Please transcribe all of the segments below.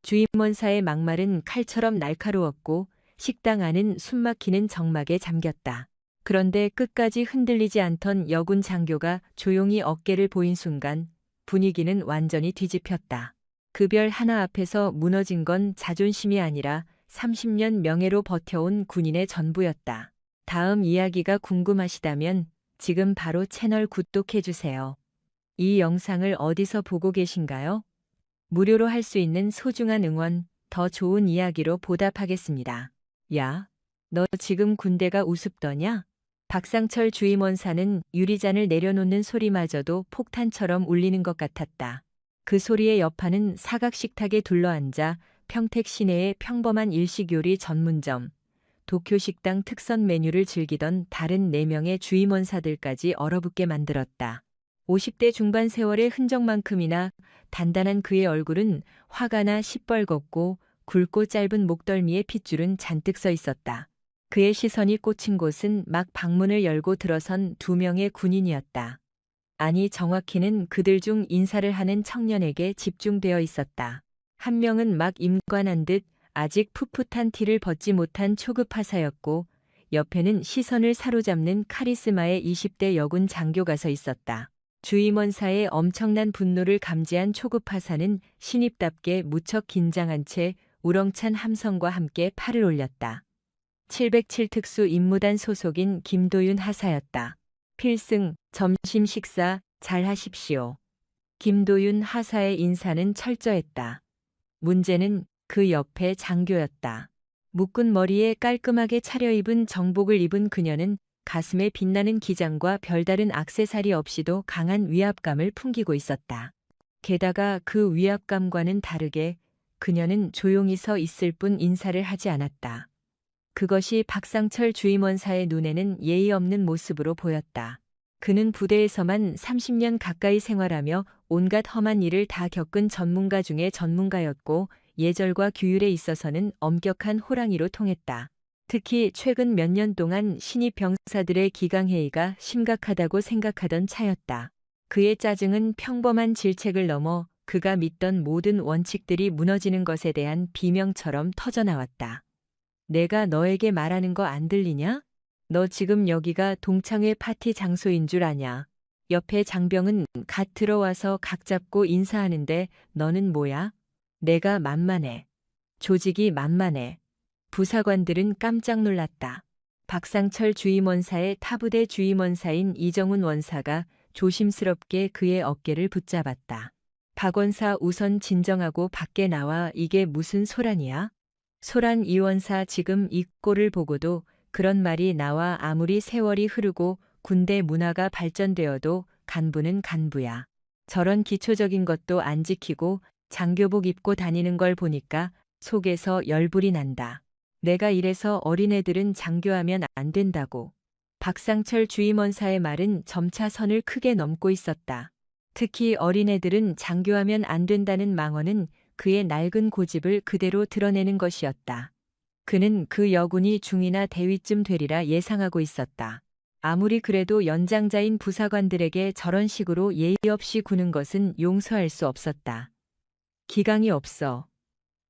주임원사의 막말은 칼처럼 날카로웠고 식당 안은 숨막히는 정막에 잠겼다. 그런데 끝까지 흔들리지 않던 여군 장교가 조용히 어깨를 보인 순간 분위기는 완전히 뒤집혔다. 그 별 하나 앞에서 무너진 건 자존심이 아니라 30년 명예로 버텨온 군인의 전부였다. 다음 이야기가 궁금하시다면 지금 바로 채널 구독해주세요. 이 영상을 어디서 보고 계신가요? 무료로 할 수 있는 소중한 응원, 더 좋은 이야기로 보답하겠습니다. 야, 너 지금 군대가 우습더냐? 박상철 주임원사는 유리잔을 내려놓는 소리마저도 폭탄처럼 울리는 것 같았다. 그 소리의 여파는 사각식탁에 둘러앉아 평택 시내의 평범한 일식요리 전문점, 도쿄식당 특선 메뉴를 즐기던 다른 4명의 주임원사들까지 얼어붙게 만들었다. 50대 중반 세월의 흔적만큼이나 단단한 그의 얼굴은 화가 나 시뻘겋고 굵고 짧은 목덜미에 핏줄은 잔뜩 서 있었다. 그의 시선이 꽂힌 곳은 막 방문을 열고 들어선 2명의 군인이었다. 아니 정확히는 그들 중 인사를 하는 청년에게 집중되어 있었다. 한 명은 막 임관한 듯 아직 풋풋한 티를 벗지 못한 초급 하사였고 옆에는 시선을 사로잡는 카리스마의 20대 여군 장교가 서 있었다. 주임원사의 엄청난 분노를 감지한 초급 하사는 신입답게 무척 긴장한 채 우렁찬 함성과 함께 팔을 올렸다. 707 특수 임무단 소속인 김도윤 하사였다. 필승, 점심 식사 잘 하십시오. 김도윤 하사의 인사는 철저했다. 문제는 그 옆에 장교였다. 묶은 머리에 깔끔하게 차려입은 정복을 입은 그녀는 가슴에 빛나는 기장과 별다른 액세서리 없이도 강한 위압감을 풍기고 있었다. 게다가 그 위압감과는 다르게 그녀는 조용히 서 있을 뿐 인사를 하지 않았다. 그것이 박상철 주임원사의 눈에는 예의 없는 모습으로 보였다. 그는 부대에서만 30년 가까이 생활하며 온갖 험한 일을 다 겪은 전문가 중의 전문가였고 예절과 규율에 있어서는 엄격한 호랑이로 통했다. 특히 최근 몇 년 동안 신입 병사들의 기강회의가 심각하다고 생각하던 차였다. 그의 짜증은 평범한 질책을 넘어 그가 믿던 모든 원칙들이 무너지는 것에 대한 비명처럼 터져나왔다. 내가 너에게 말하는 거 안 들리냐? 너 지금 여기가 동창회 파티 장소인 줄 아냐? 옆에 장병은 갓 들어와서 각 잡고 인사하는데 너는 뭐야? 내가 만만해. 조직이 만만해. 부사관들은 깜짝 놀랐다. 박상철 주임원사의 타부대 주임원사인 이정훈 원사가 조심스럽게 그의 어깨를 붙잡았다. 박 원사 우선 진정하고 밖에 나와. 이게 무슨 소란이야? 소란 이 원사 지금 이 꼴을 보고도 그런 말이 나와. 아무리 세월이 흐르고 군대 문화가 발전되어도 간부는 간부야. 저런 기초적인 것도 안 지키고 장교복 입고 다니는 걸 보니까 속에서 열불이 난다. 내가 이래서 어린애들은 장교하면 안 된다고. 박상철 주임원사의 말은 점차 선을 크게 넘고 있었다. 특히 어린애들은 장교하면 안 된다는 망언은 그의 낡은 고집을 그대로 드러내는 것이었다. 그는 그 여군이 중이나 대위쯤 되리라 예상하고 있었다. 아무리 그래도 연장자인 부사관들에게 저런 식으로 예의 없이 구는 것은 용서할 수 없었다. 기강이 없어.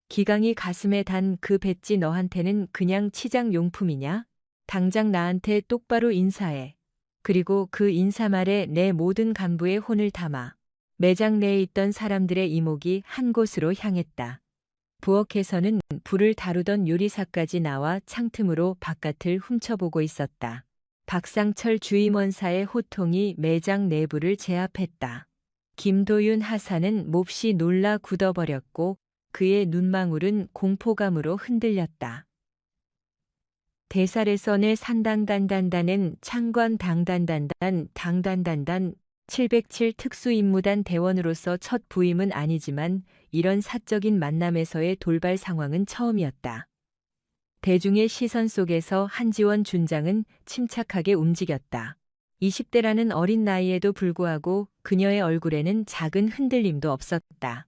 기강이 가슴에 단 그 배지 너한테는 그냥 치장 용품이냐? 당장 나한테 똑바로 인사해. 그리고 그 인사말에 내 모든 간부의 혼을 담아. 매장 내에 있던 사람들의 이목이 한 곳으로 향했다. 부엌에서는 불을 다루던 요리사까지 나와 창틈으로 바깥을 훔쳐보고 있었다. 박상철 주임원사의 호통이 매장 내부를 제압했다. 김도윤 하사는 몹시 놀라 굳어버렸고 그의 눈망울은 공포감으로 흔들렸다. 대살에서 내 산당단단단은 창관 당단단단 당단단단 707 특수임무단 대원으로서 첫 부임은 아니지만 이런 사적인 만남에서의 돌발 상황은 처음이었다. 대중의 시선 속에서 한지원 준장은 침착하게 움직였다. 20대라는 어린 나이에도 불구하고 그녀의 얼굴에는 작은 흔들림도 없었다.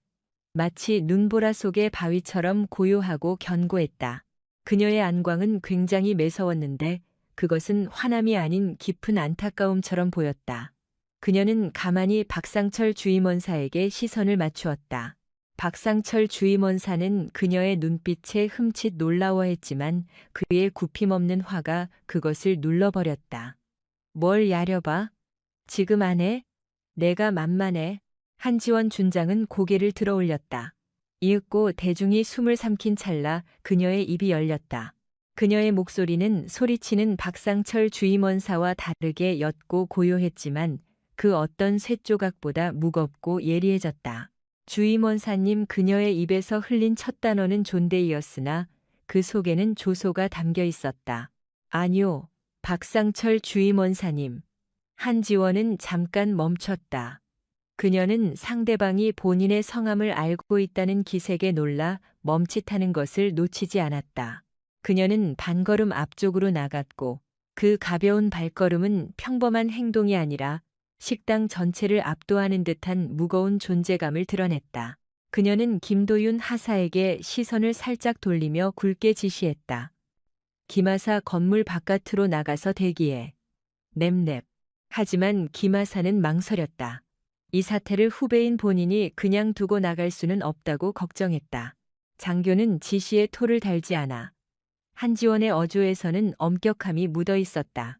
마치 눈보라 속의 바위처럼 고요하고 견고했다. 그녀의 안광은 굉장히 매서웠는데 그것은 화남이 아닌 깊은 안타까움처럼 보였다. 그녀는 가만히 박상철 주임원사에게 시선을 맞추었다. 박상철 주임원사는 그녀의 눈빛에 흠칫 놀라워했지만 그의 굽힘없는 화가 그것을 눌러버렸다. 뭘 야려봐? 지금 안 해? 내가 만만해. 한지원 준장은 고개를 들어 올렸다. 이윽고 대중이 숨을 삼킨 찰나 그녀의 입이 열렸다. 그녀의 목소리는 소리치는 박상철 주임원사와 다르게 옅고 고요했지만 그 어떤 쇳조각보다 무겁고 예리해졌다. 주임원사님, 그녀의 입에서 흘린 첫 단어는 존대이었으나 그 속에는 조소가 담겨 있었다. 아니요, 박상철 주임원사님. 한지원은 잠깐 멈췄다. 그녀는 상대방이 본인의 성함을 알고 있다는 기색에 놀라 멈칫하는 것을 놓치지 않았다. 그녀는 반걸음 앞쪽으로 나갔고 그 가벼운 발걸음은 평범한 행동이 아니라 식당 전체를 압도하는 듯한 무거운 존재감을 드러냈다. 그녀는 김도윤 하사에게 시선을 살짝 돌리며 굵게 지시했다. 김하사 건물 바깥으로 나가서 대기해. 냅냅. 하지만 김하사는 망설였다. 이 사태를 후배인 본인이 그냥 두고 나갈 수는 없다고 걱정했다. 장교는 지시에 토를 달지 않아. 한지원의 어조에서는 엄격함이 묻어 있었다.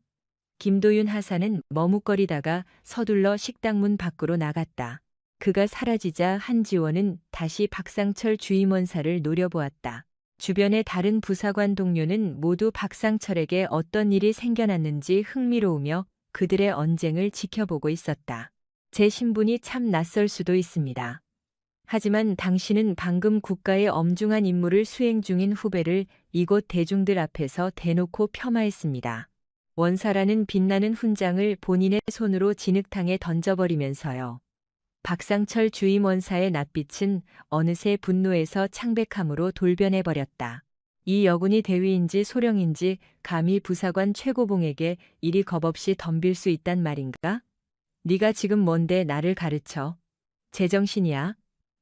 김도윤 하사는 머뭇거리다가 서둘러 식당문 밖으로 나갔다. 그가 사라지자 한지원은 다시 박상철 주임원사를 노려보았다. 주변의 다른 부사관 동료는 모두 박상철에게 어떤 일이 생겨났는지 흥미로우며 그들의 언쟁을 지켜보고 있었다. 제 신분이 참 낯설 수도 있습니다. 하지만 당신은 방금 국가의 엄중한 임무를 수행 중인 후배를 이곳 대중들 앞에서 대놓고 폄하했습니다. 원사라는 빛나는 훈장을 본인의 손으로 진흙탕에 던져버리면서요. 박상철 주임원사의 낯빛은 어느새 분노에서 창백함으로 돌변해버렸다. 이 여군이 대위인지 소령인지 감히 부사관 최고봉에게 이리 겁없이 덤빌 수 있단 말인가? 네가 지금 뭔데 나를 가르쳐? 제정신이야?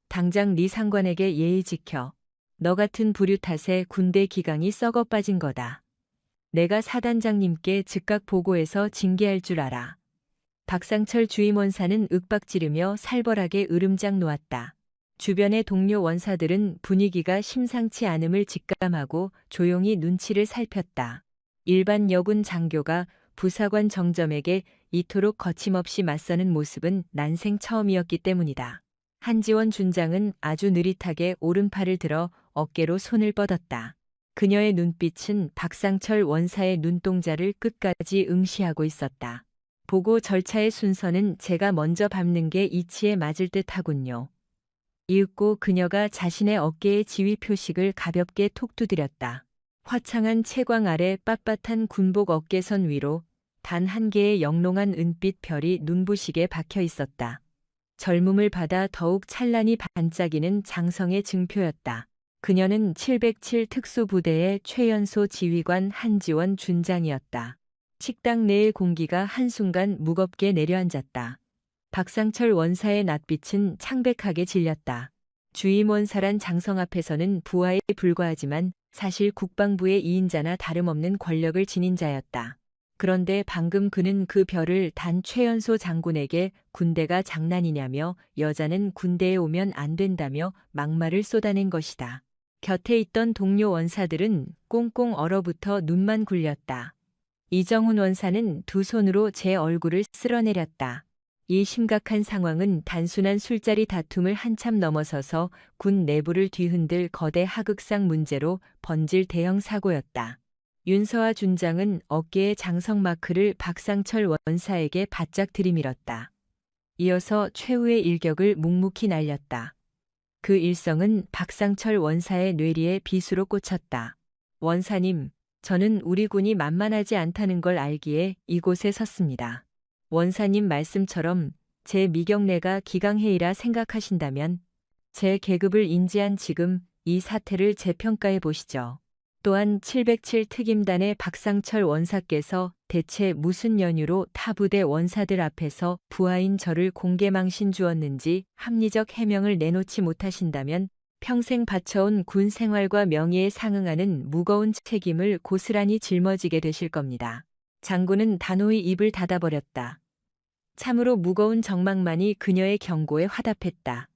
당장 네 상관에게 예의 지켜. 너 같은 부류 탓에 군대 기강이 썩어 빠진 거다. 내가 사단장님께 즉각 보고해서 징계할 줄 알아. 박상철 주임원사는 윽박지르며 살벌하게 으름장 놓았다. 주변의 동료 원사들은 분위기가 심상치 않음을 직감하고 조용히 눈치를 살폈다. 일반 여군 장교가 부사관 정점에게 이토록 거침없이 맞서는 모습은 난생 처음이었기 때문이다. 한지원 준장은 아주 느릿하게 오른팔을 들어 어깨로 손을 뻗었다. 그녀의 눈빛은 박상철 원사의 눈동자를 끝까지 응시하고 있었다. 보고 절차의 순서는 제가 먼저 밟는 게 이치에 맞을 듯 하군요. 이윽고 그녀가 자신의 어깨에 지휘 표식을 가볍게 톡 두드렸다. 화창한 채광 아래 빳빳한 군복 어깨선 위로 단 한 개의 영롱한 은빛 별이 눈부시게 박혀 있었다. 젊음을 받아 더욱 찬란히 반짝이는 장성의 증표였다. 그녀는 707 특수부대의 최연소 지휘관 한지원 준장이었다. 식당 내의 공기가 한순간 무겁게 내려앉았다. 박상철 원사의 낯빛은 창백하게 질렸다. 주임 원사란 장성 앞에서는 부하에 불과하지만 사실 국방부의 2인자나 다름없는 권력을 지닌 자였다. 그런데 방금 그는 그 별을 단 최연소 장군에게 군대가 장난이냐며 여자는 군대에 오면 안 된다며 막말을 쏟아낸 것이다. 곁에 있던 동료 원사들은 꽁꽁 얼어붙어 눈만 굴렸다. 이정훈 원사는 두 손으로 제 얼굴을 쓸어내렸다. 이 심각한 상황은 단순한 술자리 다툼을 한참 넘어서서 군 내부를 뒤흔들 거대 하극상 문제로 번질 대형 사고였다. 윤서아 준장은 어깨에 장성 마크를 박상철 원사에게 바짝 들이밀었다. 이어서 최후의 일격을 묵묵히 날렸다. 그 일성은 박상철 원사의 뇌리에 비수로 꽂혔다. 원사님, 저는 우리 군이 만만하지 않다는 걸 알기에 이곳에 섰습니다. 원사님 말씀처럼 제 미경래가 기강해이라 생각하신다면 제 계급을 인지한 지금 이 사태를 재평가해 보시죠. 또한 707 특임단의 박상철 원사께서 대체 무슨 연유로 타 부대 원사들 앞에서 부하인 저를 공개망신 주었는지 합리적 해명을 내놓지 못하신다면 평생 바쳐온 군 생활과 명예에 상응하는 무거운 책임을 고스란히 짊어지게 되실 겁니다. 장군은 단호히 입을 닫아버렸다. 참으로 무거운 정막만이 그녀의 경고에 화답했다.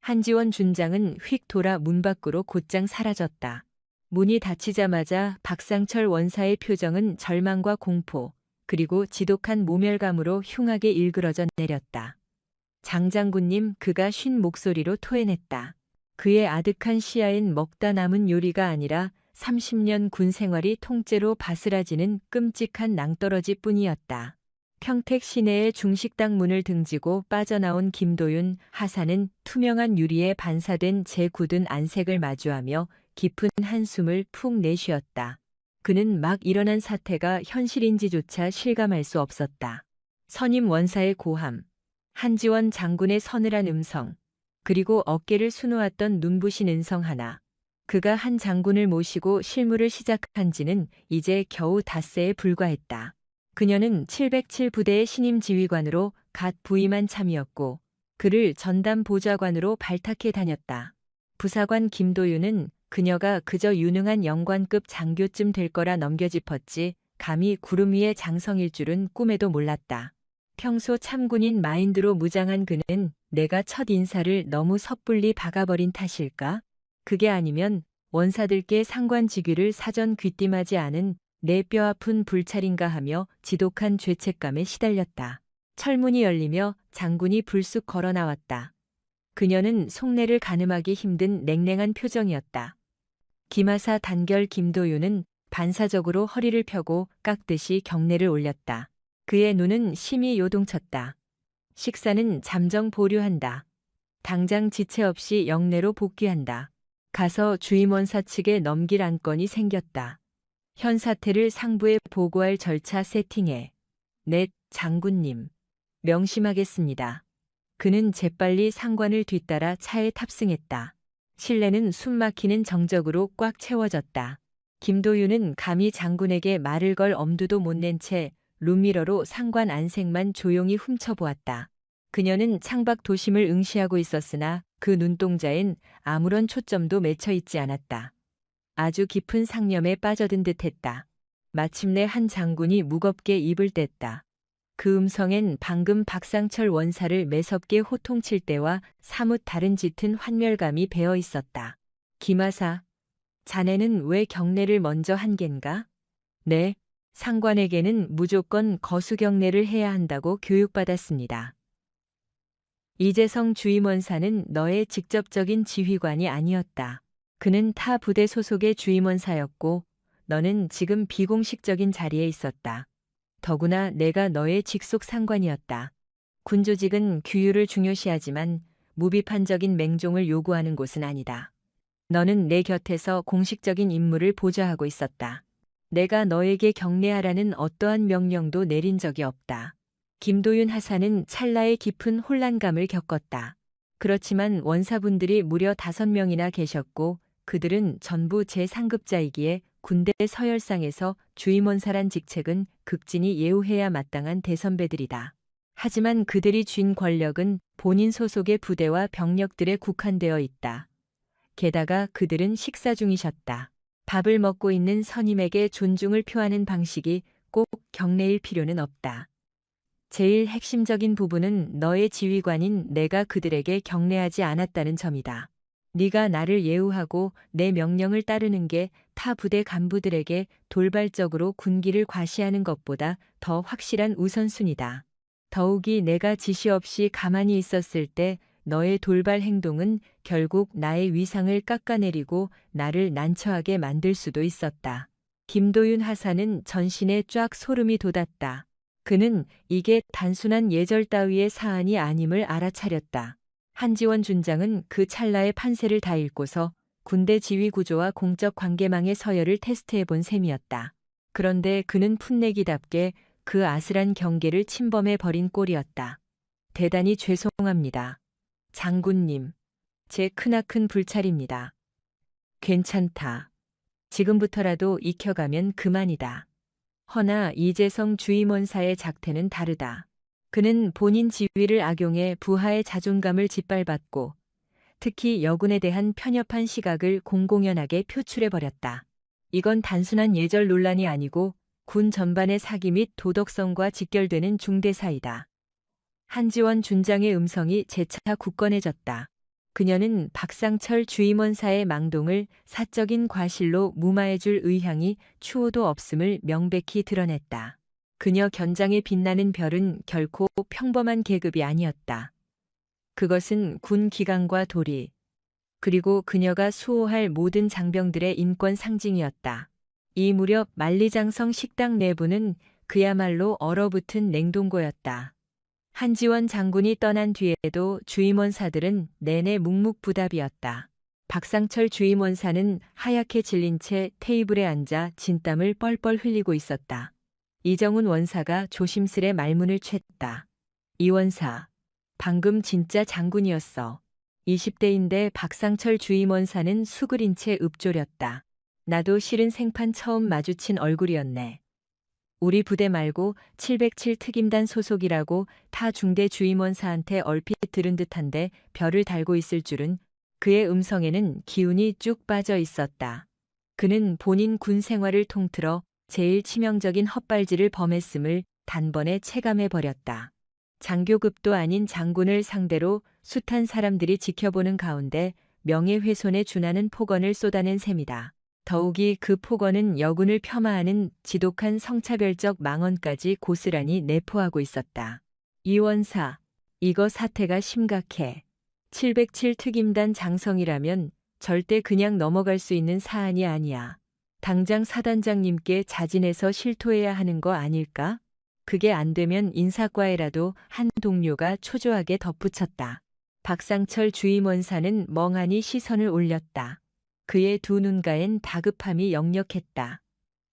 한지원 준장은 휙 돌아 문 밖으로 곧장 사라졌다. 문이 닫히자마자 박상철 원사의 표정은 절망과 공포, 그리고 지독한 모멸감으로 흉하게 일그러져 내렸다. 장 장군님, 그가 쉰 목소리로 토해냈다. 그의 아득한 시야엔 먹다 남은 요리가 아니라 30년 군 생활이 통째로 바스라지는 끔찍한 낭떠러지뿐이었다. 평택 시내의 중식당 문을 등지고 빠져나온 김도윤 하사는 투명한 유리에 반사된 재 굳은 안색을 마주하며 깊은 한숨을 푹 내쉬었다. 그는 막 일어난 사태가 현실인지조차 실감할 수 없었다. 선임 원사의 고함, 한지원 장군의 서늘한 음성, 그리고 어깨를 수놓았던 눈부신 음성 하나. 그가 한 장군을 모시고 실무를 시작한 지는 이제 겨우 닷새에 불과했다. 그녀는 707 부대의 신임 지휘관으로 갓 부임한 참이었고 그를 전담 보좌관으로 발탁해 다녔다. 부사관 김도윤은 그녀가 그저 유능한 영관급 장교쯤 될 거라 넘겨짚었지 감히 구름 위의 장성일 줄은 꿈에도 몰랐다. 평소 참군인 마인드로 무장한 그는 내가 첫 인사를 너무 섣불리 박아버린 탓일까? 그게 아니면 원사들께 상관 직위를 사전 귀띔하지 않은 내 뼈아픈 불찰인가 하며 지독한 죄책감에 시달렸다. 철문이 열리며 장군이 불쑥 걸어 나왔다. 그녀는 속내를 가늠하기 힘든 냉랭한 표정이었다. 김하사 단결 김도윤은 반사적으로 허리를 펴고 깎듯이 경례를 올렸다. 그의 눈은 심히 요동쳤다. 식사는 잠정 보류한다. 당장 지체 없이 영내로 복귀한다. 가서 주임원사 측에 넘길 안건이 생겼다. 현 사태를 상부에 보고할 절차 세팅해. 넷, 장군님. 명심하겠습니다. 그는 재빨리 상관을 뒤따라 차에 탑승했다. 실내는 숨막히는 정적으로 꽉 채워졌다. 김도윤은 감히 장군에게 말을 걸 엄두도 못 낸 채 룸미러로 상관 안색만 조용히 훔쳐보았다. 그녀는 창밖 도심을 응시하고 있었으나 그 눈동자엔 아무런 초점도 맺혀 있지 않았다. 아주 깊은 상념에 빠져든 듯했다. 마침내 한 장군이 무겁게 입을 뗐다. 그 음성엔 방금 박상철 원사를 매섭게 호통칠 때와 사뭇 다른 짙은 환멸감이 배어 있었다. 김하사, 자네는 왜 경례를 먼저 한 겐가? 네, 상관에게는 무조건 거수경례를 해야 한다고 교육받았습니다. 이재성 주임원사는 너의 직접적인 지휘관이 아니었다. 그는 타 부대 소속의 주임원사였고 너는 지금 비공식적인 자리에 있었다. 더구나 내가 너의 직속 상관이었다. 군조직은 규율을 중요시하지만 무비판적인 맹종을 요구하는 곳은 아니다. 너는 내 곁에서 공식적인 임무를 보좌하고 있었다. 내가 너에게 경례하라는 어떠한 명령도 내린 적이 없다. 김도윤 하사는 찰나의 깊은 혼란감을 겪었다. 그렇지만 원사분들이 무려 5명이나 계셨고 그들은 전부 제3급자이기에 군대 서열상에서 주임원사란 직책은 극진히 예우해야 마땅한 대선배들이다. 하지만 그들이 쥔 권력은 본인 소속의 부대와 병력들에 국한되어 있다. 게다가 그들은 식사 중이셨다. 밥을 먹고 있는 선임에게 존중을 표하는 방식이 꼭 경례일 필요는 없다. 제일 핵심적인 부분은 너의 지휘관인 내가 그들에게 경례하지 않았다는 점이다. 네가 나를 예우하고 내 명령을 따르는 게 타 부대 간부들에게 돌발적으로 군기를 과시하는 것보다 더 확실한 우선순위다. 더욱이 내가 지시 없이 가만히 있었을 때 너의 돌발 행동은 결국 나의 위상을 깎아내리고 나를 난처하게 만들 수도 있었다. 김도윤 하사는 전신에 쫙 소름이 돋았다. 그는 이게 단순한 예절 따위의 사안이 아님을 알아차렸다. 한지원 준장은 그 찰나의 판세를 다 읽고서 군대 지휘 구조와 공적 관계망의 서열을 테스트해 본 셈이었다. 그런데 그는 풋내기답게 그 아슬한 경계를 침범해 버린 꼴이었다. 대단히 죄송합니다. 장군님, 제 크나큰 불찰입니다. 괜찮다. 지금부터라도 익혀가면 그만이다. 허나 이재성 주임원사의 작태는 다르다. 그는 본인 지위를 악용해 부하의 자존감을 짓밟았고 특히 여군에 대한 편협한 시각을 공공연하게 표출해버렸다. 이건 단순한 예절 논란이 아니고 군 전반의 사기 및 도덕성과 직결되는 중대사이다. 한지원 준장의 음성이 재차 굳건해졌다. 그녀는 박상철 주임원사의 망동을 사적인 과실로 무마해줄 의향이 추호도 없음을 명백히 드러냈다. 그녀 견장에 빛나는 별은 결코 평범한 계급이 아니었다. 그것은 군 기강과 도리, 그리고 그녀가 수호할 모든 장병들의 인권 상징이었다. 이 무렵 만리장성 식당 내부는 그야말로 얼어붙은 냉동고였다. 한지원 장군이 떠난 뒤에도 주임원사들은 내내 묵묵부답이었다. 박상철 주임원사는 하얗게 질린 채 테이블에 앉아 진땀을 뻘뻘 흘리고 있었다. 이정훈 원사가 조심스레 말문을 쳤다. 이 원사, 방금 진짜 장군이었어. 20대인데 박상철 주임원사는 수그린 채 읊조렸다. 나도 실은 생판 처음 마주친 얼굴이었네. 우리 부대 말고 707 특임단 소속이라고 타 중대 주임원사한테 얼핏 들은 듯한데 별을 달고 있을 줄은. 그의 음성에는 기운이 쭉 빠져 있었다. 그는 본인 군 생활을 통틀어 제일 치명적인 헛발질을 범했음을 단번에 체감해버렸다. 장교급도 아닌 장군을 상대로 숱한 사람들이 지켜보는 가운데 명예훼손에 준하는 폭언을 쏟아낸 셈이다. 더욱이 그 폭언은 여군을 폄하하는 지독한 성차별적 망언까지 고스란히 내포하고 있었다. 이 원사, 이거 사태가 심각해. 707 특임단 장성이라면 절대 그냥 넘어갈 수 있는 사안이 아니야. 당장 사단장님께 자진해서 실토해야 하는 거 아닐까? 그게 안 되면 인사과에라도 한 동료가 초조하게 덧붙였다. 박상철 주임원사는 멍하니 시선을 올렸다. 그의 두 눈가엔 다급함이 역력했다.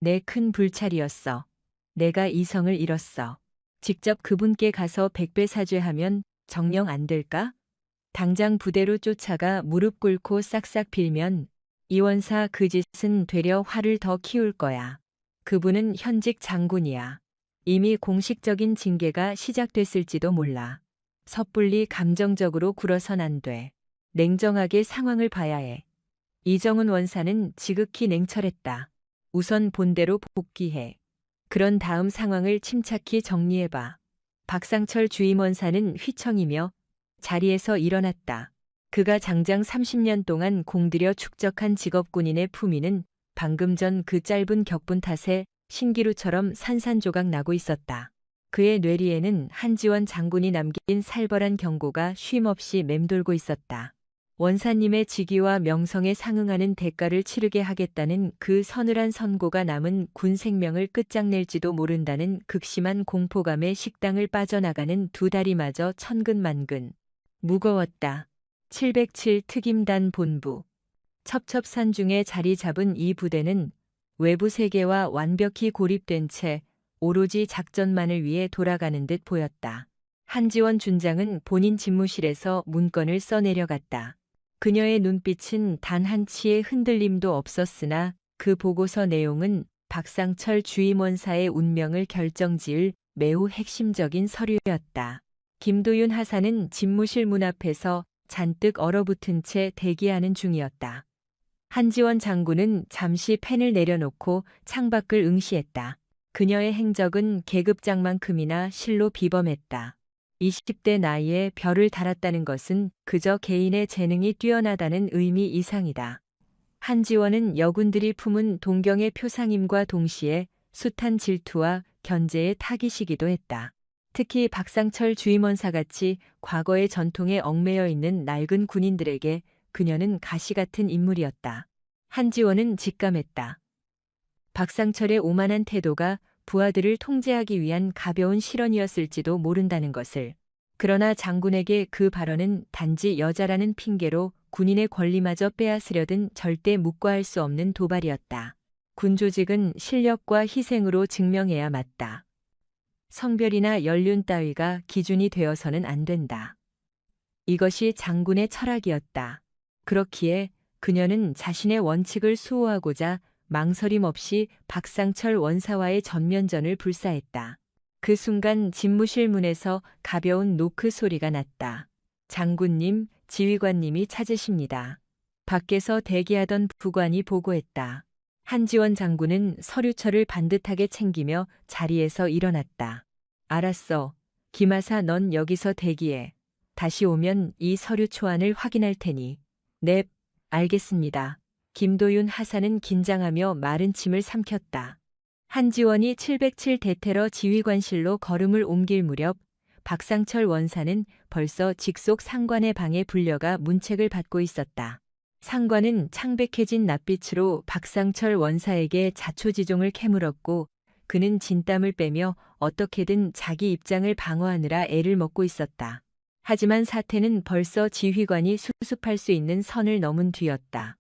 내 큰 불찰이었어. 내가 이성을 잃었어. 직접 그분께 가서 백배 사죄하면 정녕 안 될까? 당장 부대로 쫓아가 무릎 꿇고 싹싹 빌면 이 원사 그 짓은 되려 화를 더 키울 거야. 그분은 현직 장군이야. 이미 공식적인 징계가 시작됐을지도 몰라. 섣불리 감정적으로 굴어선 안 돼. 냉정하게 상황을 봐야 해. 이정훈 원사는 지극히 냉철했다. 우선 본대로 복귀해. 그런 다음 상황을 침착히 정리해봐. 박상철 주임원사는 휘청이며 자리에서 일어났다. 그가 장장 30년 동안 공들여 축적한 직업군인의 품위는 방금 전 그 짧은 격분 탓에 신기루처럼 산산조각 나고 있었다. 그의 뇌리에는 한지원 장군이 남긴 살벌한 경고가 쉼없이 맴돌고 있었다. 원사님의 직위와 명성에 상응하는 대가를 치르게 하겠다는 그 서늘한 선고가 남은 군 생명을 끝장낼지도 모른다는 극심한 공포감에 식당을 빠져나가는 두 다리마저 천근만근. 무거웠다. 707 특임단 본부. 첩첩산중에 자리 잡은 이 부대는 외부 세계와 완벽히 고립된 채 오로지 작전만을 위해 돌아가는 듯 보였다. 한지원 준장은 본인 집무실에서 문건을 써내려갔다. 그녀의 눈빛은 단 한치의 흔들림도 없었으나 그 보고서 내용은 박상철 주임원사의 운명을 결정지을 매우 핵심적인 서류였다. 김도윤 하사는 집무실 문 앞에서 잔뜩 얼어붙은 채 대기하는 중이었다. 한지원 장군은 잠시 펜을 내려놓고 창밖을 응시했다. 그녀의 행적은 계급장만큼이나 실로 비범했다. 20대 나이에 별을 달았다는 것은 그저 개인의 재능이 뛰어나다는 의미 이상이다. 한지원은 여군들이 품은 동경의 표상임과 동시에 숱한 질투와 견제의 타깃이기도 했다. 특히 박상철 주임원사같이 과거의 전통에 얽매여 있는 낡은 군인들에게 그녀는 가시 같은 인물이었다. 한지원은 직감했다. 박상철의 오만한 태도가 부하들을 통제하기 위한 가벼운 실언이었을지도 모른다는 것을. 그러나 장군에게 그 발언은 단지 여자라는 핑계로 군인의 권리마저 빼앗으려던 절대 묵과할 수 없는 도발이었다. 군조직은 실력과 희생으로 증명해야 맞다. 성별이나 연륜 따위가 기준이 되어서는 안 된다. 이것이 장군의 철학이었다. 그렇기에 그녀는 자신의 원칙을 수호하고자 망설임 없이 박상철 원사와의 전면전을 불사했다. 그 순간 집무실 문에서 가벼운 노크 소리가 났다. 장군님, 지휘관님이 찾으십니다. 밖에서 대기하던 부관이 보고했다. 한지원 장군은 서류철을 반듯하게 챙기며 자리에서 일어났다. 알았어. 김하사 넌 여기서 대기해. 다시 오면 이 서류 초안을 확인할 테니. 넵, 알겠습니다. 김도윤 하사는 긴장하며 마른 침을 삼켰다. 한지원이 707 대테러 지휘관실로 걸음을 옮길 무렵 박상철 원사는 벌써 직속 상관의 방에 불려가 문책을 받고 있었다. 상관은 창백해진 낯빛으로 박상철 원사에게 자초지종을 캐물었고 그는 진땀을 빼며 어떻게든 자기 입장을 방어하느라 애를 먹고 있었다. 하지만 사태는 벌써 지휘관이 수습할 수 있는 선을 넘은 뒤였다.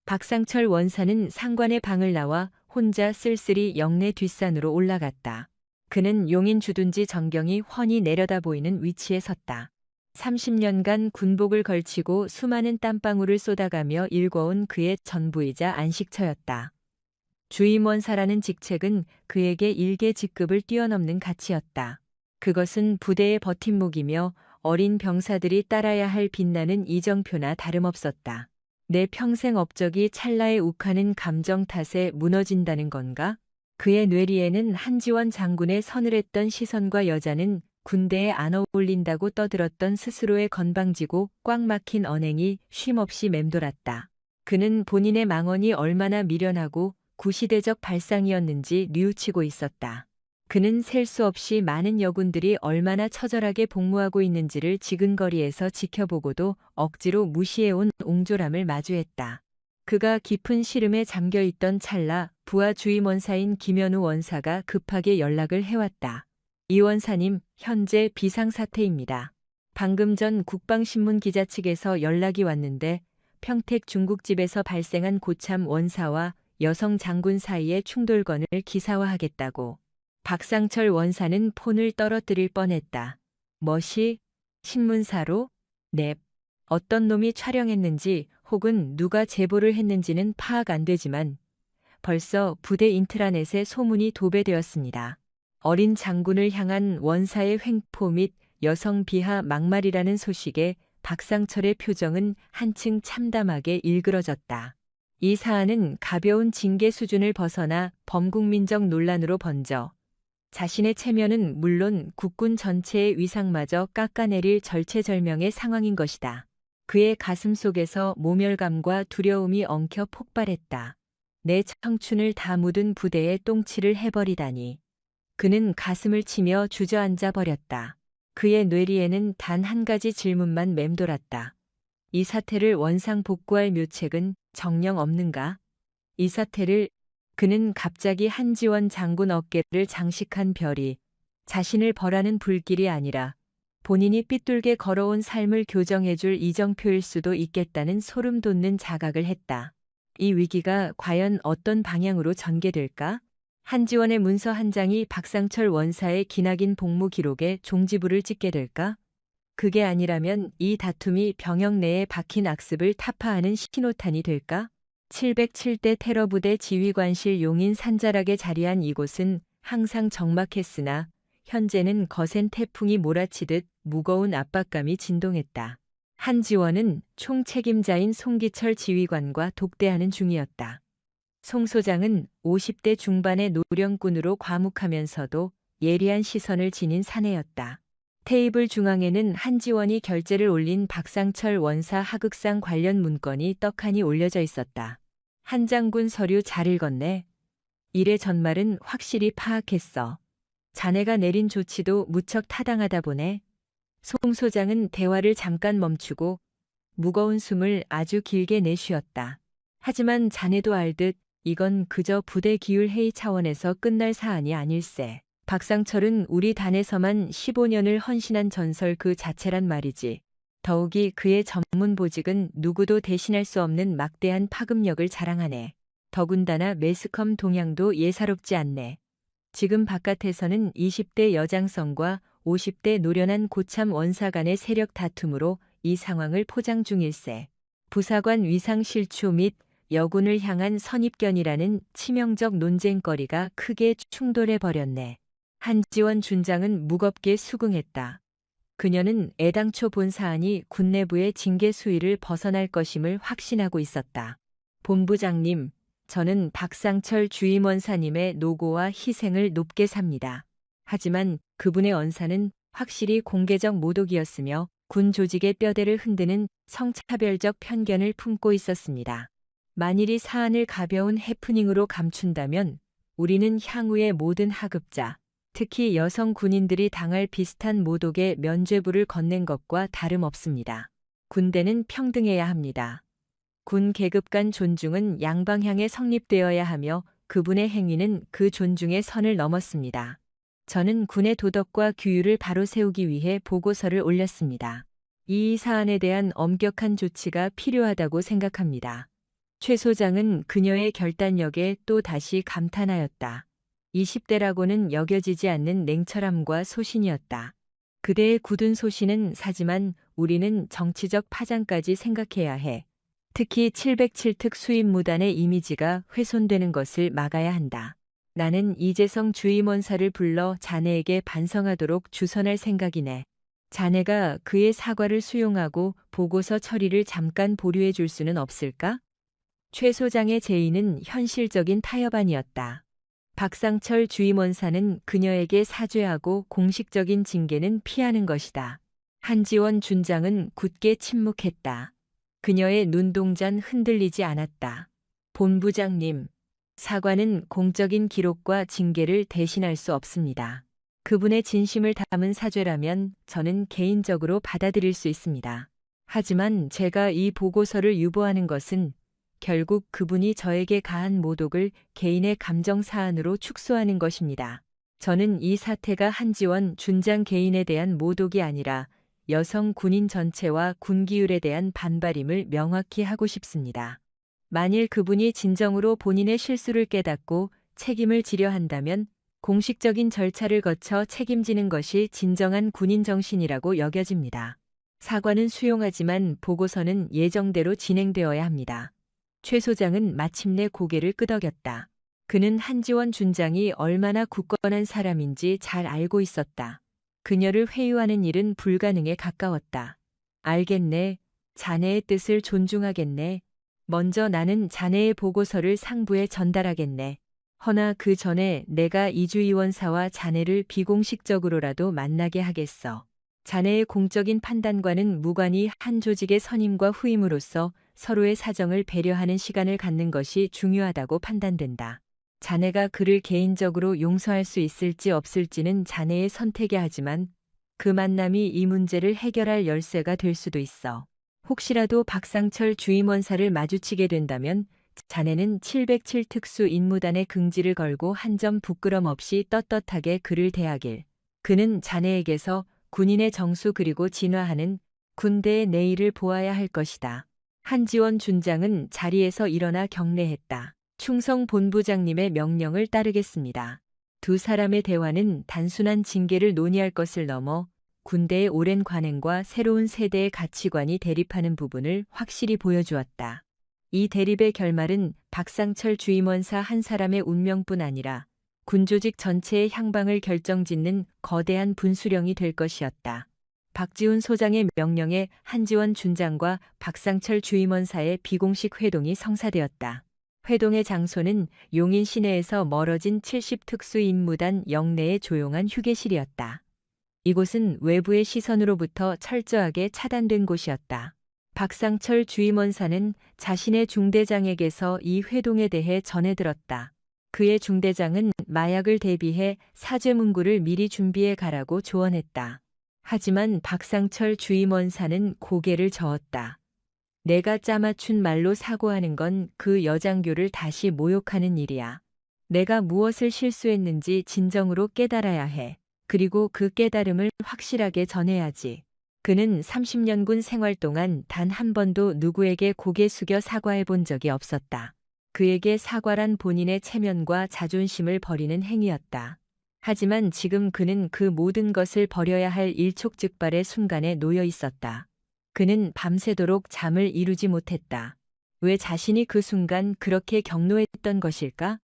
박상철 원사는 상관의 방을 나와 혼자 쓸쓸히 영내 뒷산으로 올라갔다. 그는 용인 주둔지 전경이 훤히 내려다 보이는 위치에 섰다. 30년간 군복을 걸치고 수많은 땀방울을 쏟아가며 일궈온 그의 전부이자 안식처였다. 주임원사라는 직책은 그에게 일개 직급을 뛰어넘는 가치였다. 그것은 부대의 버팀목이며 어린 병사들이 따라야 할 빛나는 이정표나 다름없었다. 내 평생 업적이 찰나에 욱하는 감정 탓에 무너진다는 건가? 그의 뇌리에는 한지원 장군의 서늘했던 시선과 여자는 군대에 안 어울린다고 떠들었던 스스로의 건방지고 꽉 막힌 언행이 쉼없이 맴돌았다. 그는 본인의 망언이 얼마나 미련하고 구시대적 발상이었는지 뉘우치고 있었다. 그는 셀 수 없이 많은 여군들이 얼마나 처절하게 복무하고 있는지를 지근거리에서 지켜보고도 억지로 무시해온 옹졸함을 마주했다. 그가 깊은 시름에 잠겨있던 찰나 부하 주임원사인 김현우 원사가 급하게 연락을 해왔다. 이 원사님, 현재 비상사태입니다. 방금 전 국방신문 기자 측에서 연락이 왔는데 평택 중국집에서 발생한 고참 원사와 여성 장군 사이의 충돌건을 기사화하겠다고. 박상철 원사는 폰을 떨어뜨릴 뻔했다. 뭐시? 신문사로? 넵. 어떤 놈이 촬영했는지 혹은 누가 제보를 했는지는 파악 안 되지만 벌써 부대 인트라넷에 소문이 도배되었습니다. 어린 장군을 향한 원사의 횡포 및 여성 비하 막말이라는 소식에 박상철의 표정은 한층 참담하게 일그러졌다. 이 사안은 가벼운 징계 수준을 벗어나 범국민적 논란으로 번져 자신의 체면은 물론 국군 전체의 위상마저 깎아내릴 절체절명의 상황인 것이다. 그의 가슴 속에서 모멸감과 두려움이 엉켜 폭발했다. 내 청춘을 다 묻은 부대에 똥칠을 해버리다니. 그는 가슴을 치며 주저앉아 버렸다. 그의 뇌리에는 단 한 가지 질문만 맴돌았다. 이 사태를 원상복구할 묘책은 정녕 없는가? 이 사태를 그는 갑자기 한지원 장군 어깨를 장식한 별이 자신을 벌하는 불길이 아니라 본인이 삐뚤게 걸어온 삶을 교정해줄 이정표일 수도 있겠다는 소름 돋는 자각을 했다. 이 위기가 과연 어떤 방향으로 전개될까? 한지원의 문서 한 장이 박상철 원사의 기나긴 복무 기록에 종지부를 찍게 될까? 그게 아니라면 이 다툼이 병영 내에 박힌 악습을 타파하는 신호탄이 될까? 707대 테러부대 지휘관실 용인 산자락에 자리한 이곳은 항상 적막했으나 현재는 거센 태풍이 몰아치듯 무거운 압박감이 진동했다. 한지원은 총책임자인 송기철 지휘관과 독대하는 중이었다. 송 소장은 50대 중반의 노령꾼으로 과묵하면서도 예리한 시선을 지닌 사내였다. 테이블 중앙에는 한지원이 결재를 올린 박상철 원사 하극상 관련 문건이 떡하니 올려져 있었다. 한 장군 서류 잘 읽었네. 일의 전말은 확실히 파악했어. 자네가 내린 조치도 무척 타당하다 보네. 송 소장은 대화를 잠깐 멈추고 무거운 숨을 아주 길게 내쉬었다. 하지만 자네도 알듯 이건 그저 부대 기율 회의 차원에서 끝날 사안이 아닐세. 박상철은 우리 단에서만 15년을 헌신한 전설 그 자체란 말이지. 더욱이 그의 전문 보직은 누구도 대신할 수 없는 막대한 파급력을 자랑하네. 더군다나 매스컴 동향도 예사롭지 않네. 지금 바깥에서는 20대 여장성과 50대 노련한 고참 원사 간의 세력 다툼으로 이 상황을 포장 중일세. 부사관 위상 실추 및 여군을 향한 선입견이라는 치명적 논쟁거리가 크게 충돌해버렸네. 한지원 준장은 무겁게 수긍했다. 그녀는 애당초 본 사안이 군 내부의 징계 수위를 벗어날 것임을 확신하고 있었다. 본부장님, 저는 박상철 주임원사님의 노고와 희생을 높게 삽니다. 하지만 그분의 언사는 확실히 공개적 모독이었으며 군 조직의 뼈대를 흔드는 성차별적 편견을 품고 있었습니다. 만일 이 사안을 가벼운 해프닝으로 감춘다면 우리는 향후의 모든 하급자, 특히 여성 군인들이 당할 비슷한 모독의 면죄부를 건넨 것과 다름없습니다. 군대는 평등해야 합니다. 군 계급 간 존중은 양방향에 성립되어야 하며 그분의 행위는 그 존중의 선을 넘었습니다. 저는 군의 도덕과 규율을 바로 세우기 위해 보고서를 올렸습니다. 이 사안에 대한 엄격한 조치가 필요하다고 생각합니다. 최 소장은 그녀의 결단력에 또 다시 감탄하였다. 20대라고는 여겨지지 않는 냉철함과 소신이었다. 그대의 굳은 소신은 사지만 우리는 정치적 파장까지 생각해야 해. 특히 707특 수임무단의 이미지가 훼손되는 것을 막아야 한다. 나는 이재성 주임원사를 불러 자네에게 반성하도록 주선할 생각이네. 자네가 그의 사과를 수용하고 보고서 처리를 잠깐 보류해 줄 수는 없을까? 최 소장의 제의는 현실적인 타협안이었다. 박상철 주임원사는 그녀에게 사죄하고 공식적인 징계는 피하는 것이다. 한지원 준장은 굳게 침묵했다. 그녀의 눈동자는 흔들리지 않았다. 본부장님, 사과는 공적인 기록과 징계를 대신할 수 없습니다. 그분의 진심을 담은 사죄라면 저는 개인적으로 받아들일 수 있습니다. 하지만 제가 이 보고서를 유보하는 것은 결국 그분이 저에게 가한 모독을 개인의 감정 사안으로 축소하는 것입니다. 저는 이 사태가 한지원 준장 개인에 대한 모독이 아니라 여성 군인 전체와 군기율에 대한 반발임을 명확히 하고 싶습니다. 만일 그분이 진정으로 본인의 실수를 깨닫고 책임을 지려 한다면 공식적인 절차를 거쳐 책임지는 것이 진정한 군인 정신이라고 여겨집니다. 사과는 수용하지만 보고서는 예정대로 진행되어야 합니다. 최 소장은 마침내 고개를 끄덕였다. 그는 한지원 준장이 얼마나 굳건한 사람인지 잘 알고 있었다. 그녀를 회유하는 일은 불가능에 가까웠다. 알겠네. 자네의 뜻을 존중하겠네. 먼저 나는 자네의 보고서를 상부에 전달하겠네. 허나 그 전에 내가 이주의원사와 자네를 비공식적으로라도 만나게 하겠어. 자네의 공적인 판단과는 무관히 한 조직의 선임과 후임으로서 서로의 사정을 배려하는 시간을 갖는 것이 중요하다고 판단된다. 자네가 그를 개인적으로 용서할 수 있을지 없을지는 자네의 선택이야 하지만 그 만남이 이 문제를 해결할 열쇠가 될 수도 있어. 혹시라도 박상철 주임원사를 마주치게 된다면 자네는 707 특수 임무단의 긍지를 걸고 한 점 부끄럼 없이 떳떳하게 그를 대하길. 그는 자네에게서 군인의 정수 그리고 진화하는 군대의 내일을 보아야 할 것이다. 한지원 준장은 자리에서 일어나 경례했다. 충성 본부장님의 명령을 따르겠습니다. 두 사람의 대화는 단순한 징계를 논의할 것을 넘어 군대의 오랜 관행과 새로운 세대의 가치관이 대립하는 부분을 확실히 보여주었다. 이 대립의 결말은 박상철 주임원사 한 사람의 운명뿐 아니라 군조직 전체의 향방을 결정짓는 거대한 분수령이 될 것이었다. 박지훈 소장의 명령에 한지원 준장과 박상철 주임원사의 비공식 회동이 성사되었다. 회동의 장소는 용인 시내에서 멀어진 70특수임무단 영내의 조용한 휴게실이었다. 이곳은 외부의 시선으로부터 철저하게 차단된 곳이었다. 박상철 주임원사는 자신의 중대장에게서 이 회동에 대해 전해들었다. 그의 중대장은 마약을 대비해 사죄 문구를 미리 준비해 가라고 조언했다. 하지만 박상철 주임원사는 고개를 저었다. 내가 짜맞춘 말로 사과하는 건 그 여장교를 다시 모욕하는 일이야. 내가 무엇을 실수했는지 진정으로 깨달아야 해. 그리고 그 깨달음을 확실하게 전해야지. 그는 30년 군 생활 동안 단 한 번도 누구에게 고개 숙여 사과해 본 적이 없었다. 그에게 사과란 본인의 체면과 자존심을 버리는 행위였다. 하지만 지금 그는 그 모든 것을 버려야 할 일촉즉발의 순간에 놓여 있었다. 그는 밤새도록 잠을 이루지 못했다. 왜 자신이 그 순간 그렇게 경노했던 것일까?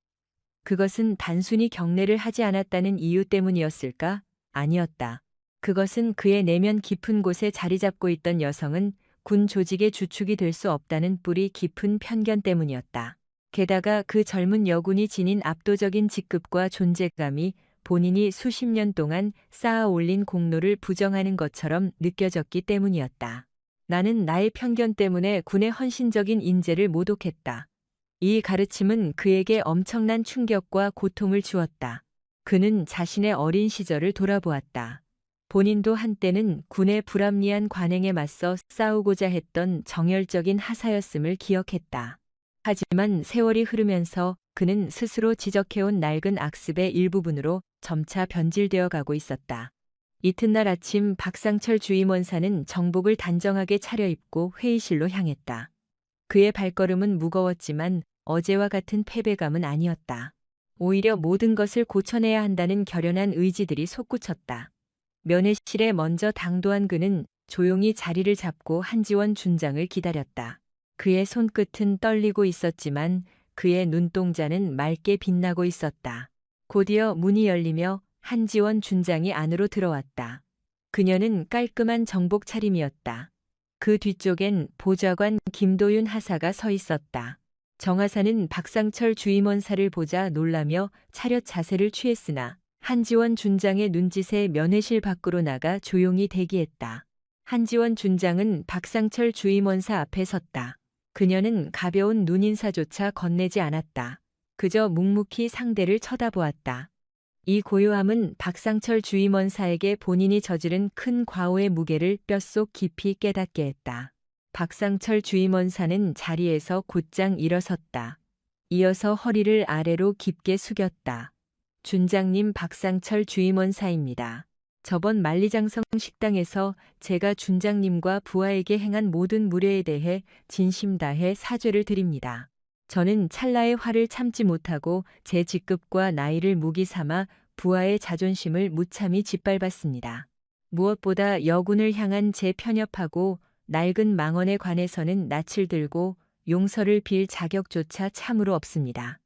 그것은 단순히 경례를 하지 않았다는 이유 때문이었을까? 아니었다. 그것은 그의 내면 깊은 곳에 자리 잡고 있던 여성은 군 조직의 주축이 될 수 없다는 뿌리 깊은 편견 때문이었다. 게다가 그 젊은 여군이 지닌 압도적인 직급과 존재감이 본인이 수십 년 동안 쌓아 올린 공로를 부정하는 것처럼 느껴졌기 때문이었다. 나는 나의 편견 때문에 군의 헌신적인 인재를 모독했다. 이 가르침은 그에게 엄청난 충격과 고통을 주었다. 그는 자신의 어린 시절을 돌아보았다. 본인도 한때는 군의 불합리한 관행에 맞서 싸우고자 했던 정열적인 하사였음을 기억했다. 하지만 세월이 흐르면서 그는 스스로 지적해온 낡은 악습의 일부분으로 점차 변질되어 가고 있었다. 이튿날 아침 박상철 주임원사는 정복을 단정하게 차려입고 회의실로 향했다. 그의 발걸음은 무거웠지만 어제와 같은 패배감은 아니었다. 오히려 모든 것을 고쳐내야 한다는 결연한 의지들이 솟구쳤다. 면회실에 먼저 당도한 그는 조용히 자리를 잡고 한지원 준장을 기다렸다. 그의 손끝은 떨리고 있었지만 그의 눈동자는 맑게 빛나고 있었다. 곧이어 문이 열리며 한지원 준장이 안으로 들어왔다. 그녀는 깔끔한 정복 차림이었다. 그 뒤쪽엔 보좌관 김도윤 하사가 서 있었다. 정 하사는 박상철 주임원사를 보자 놀라며 차렷 자세를 취했으나 한지원 준장의 눈짓에 면회실 밖으로 나가 조용히 대기했다. 한지원 준장은 박상철 주임원사 앞에 섰다. 그녀는 가벼운 눈인사조차 건네지 않았다. 그저 묵묵히 상대를 쳐다보았다. 이 고요함은 박상철 주임원사에게 본인이 저지른 큰 과오의 무게를 뼛속 깊이 깨닫게 했다. 박상철 주임원사는 자리에서 곧장 일어섰다. 이어서 허리를 아래로 깊게 숙였다. 준장님 박상철 주임원사입니다. 저번 만리장성 식당에서 제가 준장님과 부하에게 행한 모든 무례에 대해 진심 다해 사죄를 드립니다. 저는 찰나의 화를 참지 못하고 제 직급과 나이를 무기 삼아 부하의 자존심을 무참히 짓밟았습니다. 무엇보다 여군을 향한 제 편협하고 낡은 망언에 관해서는 낯을 들고 용서를 빌 자격조차 참으로 없습니다.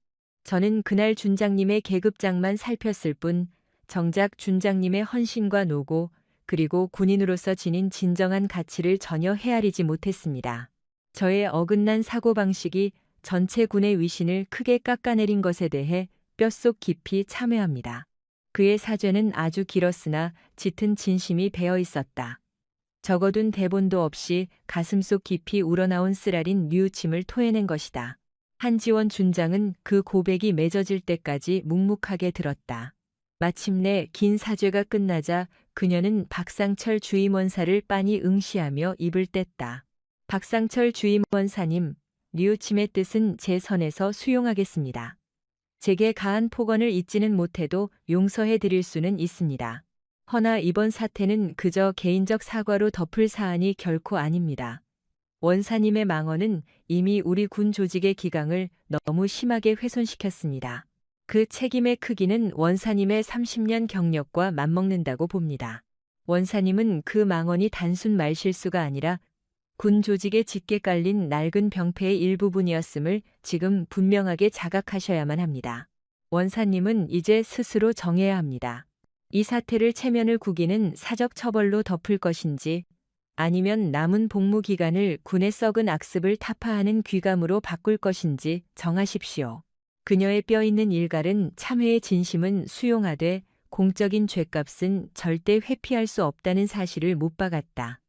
저는 그날 준장님의 계급장만 살폈을 뿐 정작 준장님의 헌신과 노고 그리고 군인으로서 지닌 진정한 가치를 전혀 헤아리지 못했습니다. 저의 어긋난 사고방식이 전체 군의 위신을 크게 깎아내린 것에 대해 뼛속 깊이 참회합니다. 그의 사죄는 아주 길었으나 짙은 진심이 배어 있었다. 적어둔 대본도 없이 가슴속 깊이 우러나온 쓰라린 뉘우침을 토해낸 것이다. 한지원 준장은 그 고백이 맺어질 때까지 묵묵하게 들었다. 마침내 긴 사죄가 끝나자 그녀는 박상철 주임원사를 빤히 응시하며 입을 뗐다. 박상철 주임원사님, 뉘우침의 뜻은 제 선에서 수용하겠습니다. 제게 가한 폭언을 잊지는 못해도 용서해 드릴 수는 있습니다. 허나 이번 사태는 그저 개인적 사과로 덮을 사안이 결코 아닙니다. 원사님의 망언은 이미 우리 군 조직의 기강을 너무 심하게 훼손시켰습니다. 그 책임의 크기는 원사님의 30년 경력과 맞먹는다고 봅니다. 원사님은 그 망언이 단순 말실수가 아니라 군 조직에 짙게 깔린 낡은 병폐의 일부분이었음을 지금 분명하게 자각하셔야만 합니다. 원사님은 이제 스스로 정해야 합니다. 이 사태를 체면을 구기는 사적 처벌로 덮을 것인지 아니면 남은 복무 기간을 군의 썩은 악습을 타파하는 귀감으로 바꿀 것인지 정하십시오. 그녀의 뼈있는 일갈은 참회의 진심은 수용하되 공적인 죗값은 절대 회피할 수 없다는 사실을 못 박았다.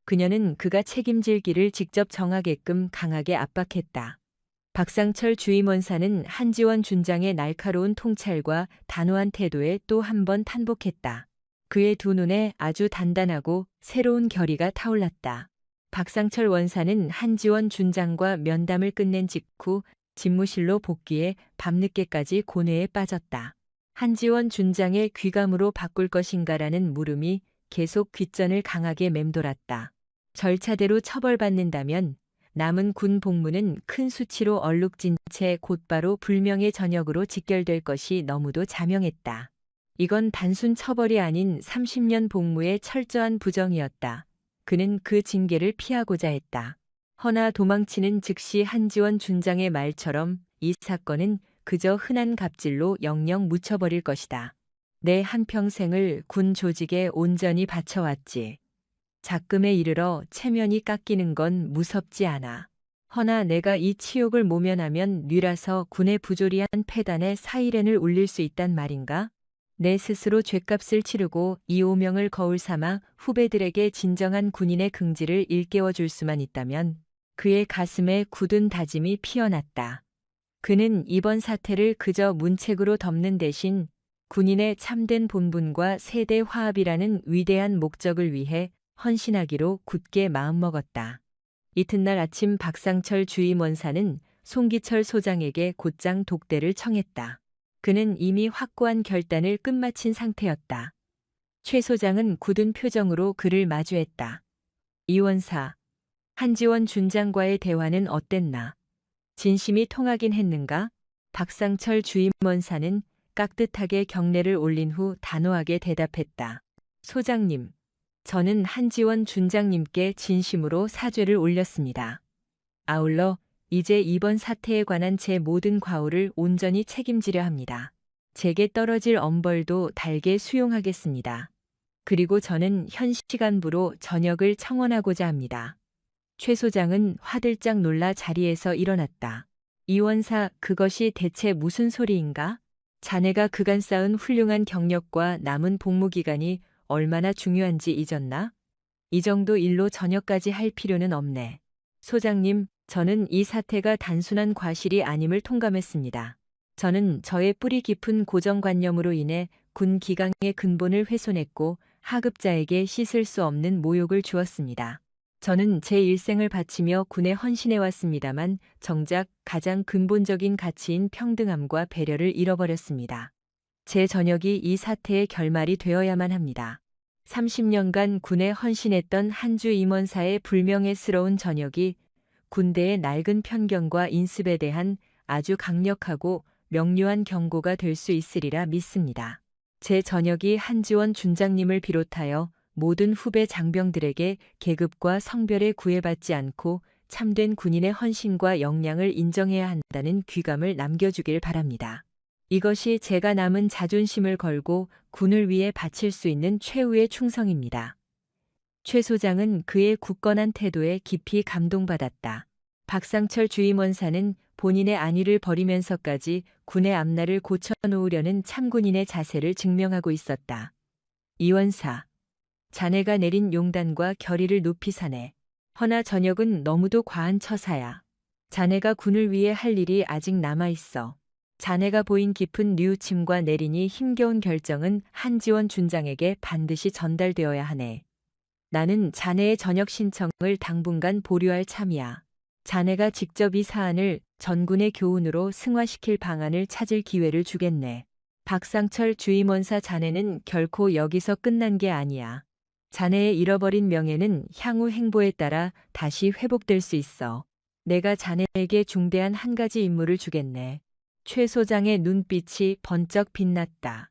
그녀는 그가 책임질 길을 직접 정하게끔 강하게 압박했다. 박상철 주임원사는 한지원 준장의 날카로운 통찰과 단호한 태도에 또 한 번 탄복했다. 그의 두 눈에 아주 단단하고 새로운 결의가 타올랐다. 박상철 원사는 한지원 준장과 면담을 끝낸 직후 집무실로 복귀해 밤늦게까지 고뇌에 빠졌다. 한지원 준장의 귀감으로 바꿀 것인가라는 물음이 계속 귓전을 강하게 맴돌았다. 절차대로 처벌받는다면 남은 군 복무는 큰 수치로 얼룩진 채 곧바로 불명예 전역으로 직결될 것이 너무도 자명했다. 이건 단순 처벌이 아닌 30년 복무의 철저한 부정이었다. 그는 그 징계를 피하고자 했다. 허나 도망치는 즉시 한지원 준장의 말처럼 이 사건은 그저 흔한 갑질로 영영 묻혀버릴 것이다. 내 한평생을 군 조직에 온전히 바쳐왔지. 작금에 이르러 체면이 깎이는 건 무섭지 않아. 허나 내가 이 치욕을 모면하면 뉘라서 군의 부조리한 패단에 사이렌을 울릴 수 있단 말인가? 내 스스로 죗값을 치르고 이 오명을 거울 삼아 후배들에게 진정한 군인의 긍지를 일깨워 줄 수만 있다면 그의 가슴에 굳은 다짐이 피어났다. 그는 이번 사태를 그저 문책으로 덮는 대신 군인의 참된 본분과 세대 화합이라는 위대한 목적을 위해 헌신하기로 굳게 마음먹었다. 이튿날 아침 박상철 주임원사는 송기철 소장에게 곧장 독대를 청했다. 그는 이미 확고한 결단을 끝마친 상태였다. 최 소장은 굳은 표정으로 그를 마주했다. 이 원사, 한지원 준장과의 대화는 어땠나? 진심이 통하긴 했는가? 박상철 주임원사는 깍듯하게 경례를 올린 후 단호하게 대답했다. 소장님, 저는 한지원 준장님께 진심으로 사죄를 올렸습니다. 아울러 이제 이번 사태에 관한 제 모든 과오를 온전히 책임지려 합니다. 제게 떨어질 엄벌도 달게 수용하겠습니다. 그리고 저는 현 시간부로 전역을 청원하고자 합니다. 최 소장은 화들짝 놀라 자리에서 일어났다. 이 원사, 그것이 대체 무슨 소리인가? 자네가 그간 쌓은 훌륭한 경력과 남은 복무 기간이 얼마나 중요한지 잊었나? 이 정도 일로 전역까지 할 필요는 없네. 소장님, 저는 이 사태가 단순한 과실이 아님을 통감했습니다. 저는 저의 뿌리 깊은 고정관념으로 인해 군 기강의 근본을 훼손했고 하급자에게 씻을 수 없는 모욕을 주었습니다. 저는 제 일생을 바치며 군에 헌신해 왔습니다만 정작 가장 근본적인 가치인 평등함과 배려를 잃어버렸습니다. 제 전역이 이 사태의 결말이 되어야만 합니다. 30년간 군에 헌신했던 한주 임원사의 불명예스러운 전역이 군대의 낡은 편견과 인습에 대한 아주 강력하고 명료한 경고가 될 수 있으리라 믿습니다. 제 전역이 한지원 준장님을 비롯하여 모든 후배 장병들에게 계급과 성별에 구애받지 않고 참된 군인의 헌신과 역량을 인정해야 한다는 귀감을 남겨주길 바랍니다. 이것이 제가 남은 자존심을 걸고 군을 위해 바칠 수 있는 최후의 충성입니다. 최 소장은 그의 굳건한 태도에 깊이 감동받았다. 박상철 주임원사는 본인의 안위를 버리면서까지 군의 앞날을 고쳐놓으려는 참군인의 자세를 증명하고 있었다. 이 원사, 자네가 내린 용단과 결의를 높이 사네. 허나 전역은 너무도 과한 처사야. 자네가 군을 위해 할 일이 아직 남아있어. 자네가 보인 깊은 뉘우침과 내린이 힘겨운 결정은 한지원 준장에게 반드시 전달되어야 하네. 나는 자네의 전역 신청을 당분간 보류할 참이야. 자네가 직접 이 사안을 전군의 교훈으로 승화시킬 방안을 찾을 기회를 주겠네. 박상철 주임원사, 자네는 결코 여기서 끝난 게 아니야. 자네의 잃어버린 명예는 향후 행보에 따라 다시 회복될 수 있어. 내가 자네에게 중대한 한 가지 임무를 주겠네. 최 소장의 눈빛이 번쩍 빛났다.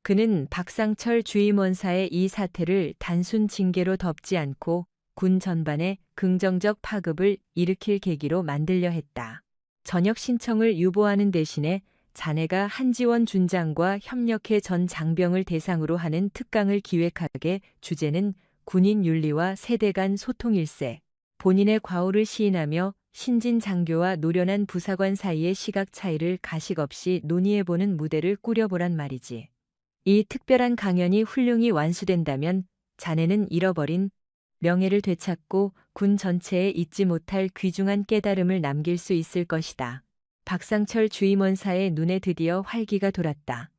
그는 박상철 주임원사의 이 사태를 단순 징계로 덮지 않고 군 전반에 긍정적 파급을 일으킬 계기로 만들려 했다. 전역 신청을 유보하는 대신에 자네가 한지원 준장과 협력해 전 장병을 대상으로 하는 특강을 기획하게, 주제는 군인 윤리와 세대 간 소통일세. 본인의 과오를 시인하며 신진 장교와 노련한 부사관 사이의 시각 차이를 가식 없이 논의해보는 무대를 꾸려보란 말이지. 이 특별한 강연이 훌륭히 완수된다면 자네는 잃어버린 명예를 되찾고 군 전체에 잊지 못할 귀중한 깨달음을 남길 수 있을 것이다. 박상철 주임원사의 눈에 드디어 활기가 돌았다.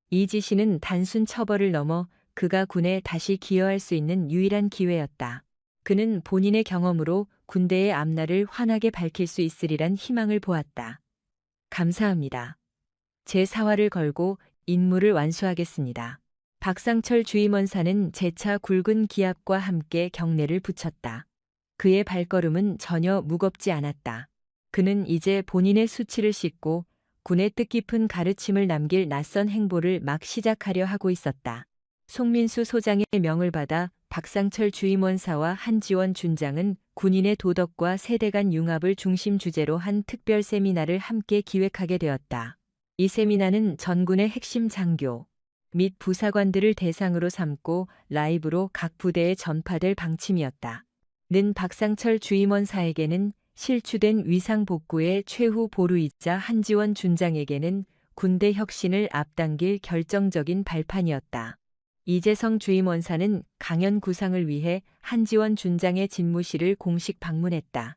이 지시는 단순 처벌을 넘어 그가 군에 다시 기여할 수 있는 유일한 기회였다. 그는 본인의 경험으로 군대의 앞날을 환하게 밝힐 수 있으리란 희망을 보았다. 감사합니다. 제 사활을 걸고 임무를 완수하겠습니다. 박상철 주임원사는 재차 굵은 기합과 함께 경례를 붙였다. 그의 발걸음은 전혀 무겁지 않았다. 그는 이제 본인의 수치를 씻고 군의 뜻깊은 가르침을 남길 낯선 행보를 막 시작하려 하고 있었다. 송민수 소장의 명을 받아 박상철 주임원사와 한지원 준장은 군인의 도덕과 세대 간 융합을 중심 주제로 한 특별 세미나를 함께 기획하게 되었다. 이 세미나는 전군의 핵심 장교 및 부사관들을 대상으로 삼고 라이브로 각 부대에 전파될 방침이었다. 는 박상철 주임원사에게는 실추된 위상 복구의 최후 보루이자 한지원 준장에게는 군대 혁신을 앞당길 결정적인 발판이었다. 이재성 주임원사는 강연 구상을 위해 한지원 준장의 집무실을 공식 방문했다.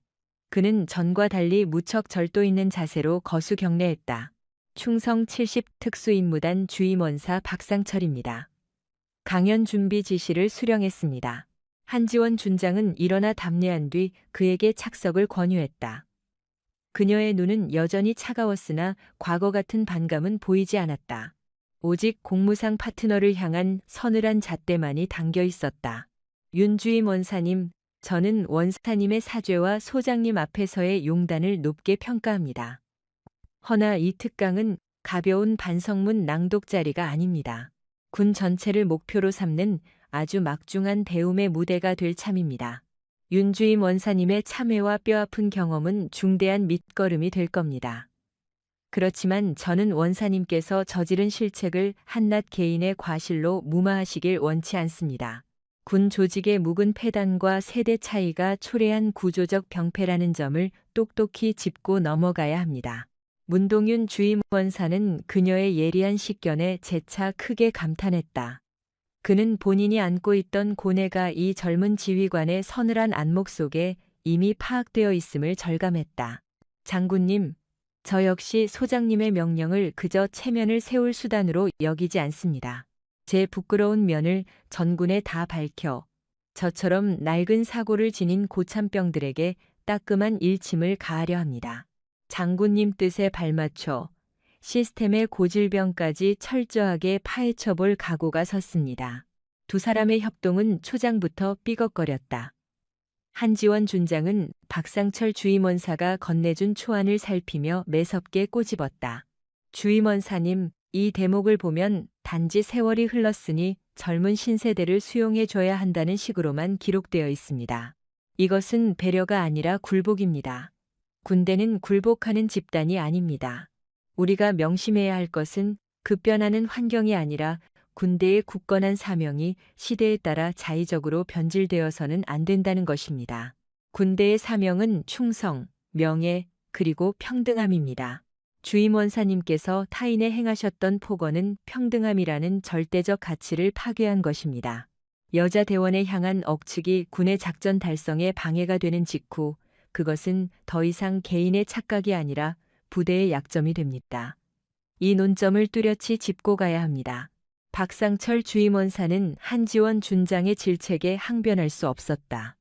그는 전과 달리 무척 절도 있는 자세로 거수 경례했다. 충성 70 특수임무단 주임원사 박상철입니다. 강연 준비 지시를 수령했습니다. 한지원 준장은 일어나 답례한 뒤 그에게 착석을 권유했다. 그녀의 눈은 여전히 차가웠으나 과거 같은 반감은 보이지 않았다. 오직 공무상 파트너를 향한 서늘한 잣대만이 담겨 있었다. 윤 주임 원사님, 저는 원사님의 사죄와 소장님 앞에서의 용단을 높게 평가합니다. 허나 이 특강은 가벼운 반성문 낭독 자리가 아닙니다. 군 전체를 목표로 삼는 아주 막중한 대움의 무대가 될 참입니다. 윤 주임 원사님의 참회와 뼈아픈 경험은 중대한 밑거름이 될 겁니다. 그렇지만 저는 원사님께서 저지른 실책을 한낱 개인의 과실로 무마하시길 원치 않습니다. 군 조직의 묵은 폐단과 세대 차이가 초래한 구조적 병폐라는 점을 똑똑히 짚고 넘어가야 합니다. 문동윤 주임원사는 그녀의 예리한 식견에 재차 크게 감탄했다. 그는 본인이 안고 있던 고뇌가 이 젊은 지휘관의 서늘한 안목 속에 이미 파악되어 있음을 절감했다. 장군님, 저 역시 소장님의 명령을 그저 체면을 세울 수단으로 여기지 않습니다. 제 부끄러운 면을 전군에 다 밝혀 저처럼 낡은 사고를 지닌 고참병들에게 따끔한 일침을 가하려 합니다. 장군님 뜻에 발맞춰 시스템의 고질병까지 철저하게 파헤쳐볼 각오가 섰습니다. 두 사람의 협동은 초장부터 삐걱거렸다. 한지원 준장은 박상철 주임원사가 건네준 초안을 살피며 매섭게 꼬집었다. 주임원사님, 이 대목을 보면 단지 세월이 흘렀으니 젊은 신세대를 수용해줘야 한다는 식으로만 기록되어 있습니다. 이것은 배려가 아니라 굴복입니다. 군대는 굴복하는 집단이 아닙니다. 우리가 명심해야 할 것은 급변하는 환경이 아니라 군대의 굳건한 사명이 시대에 따라 자의적으로 변질되어서는 안 된다는 것입니다. 군대의 사명은 충성, 명예, 그리고 평등함입니다. 주임원사님께서 타인에 행하셨던 폭언은 평등함이라는 절대적 가치를 파괴한 것입니다. 여자 대원에 향한 억측이 군의 작전 달성에 방해가 되는 직후 그것은 더 이상 개인의 착각이 아니라 부대의 약점이 됩니다. 이 논점을 뚜렷이 짚고 가야 합니다. 박상철 주임원사는 한지원 준장의 질책에 항변할 수 없었다.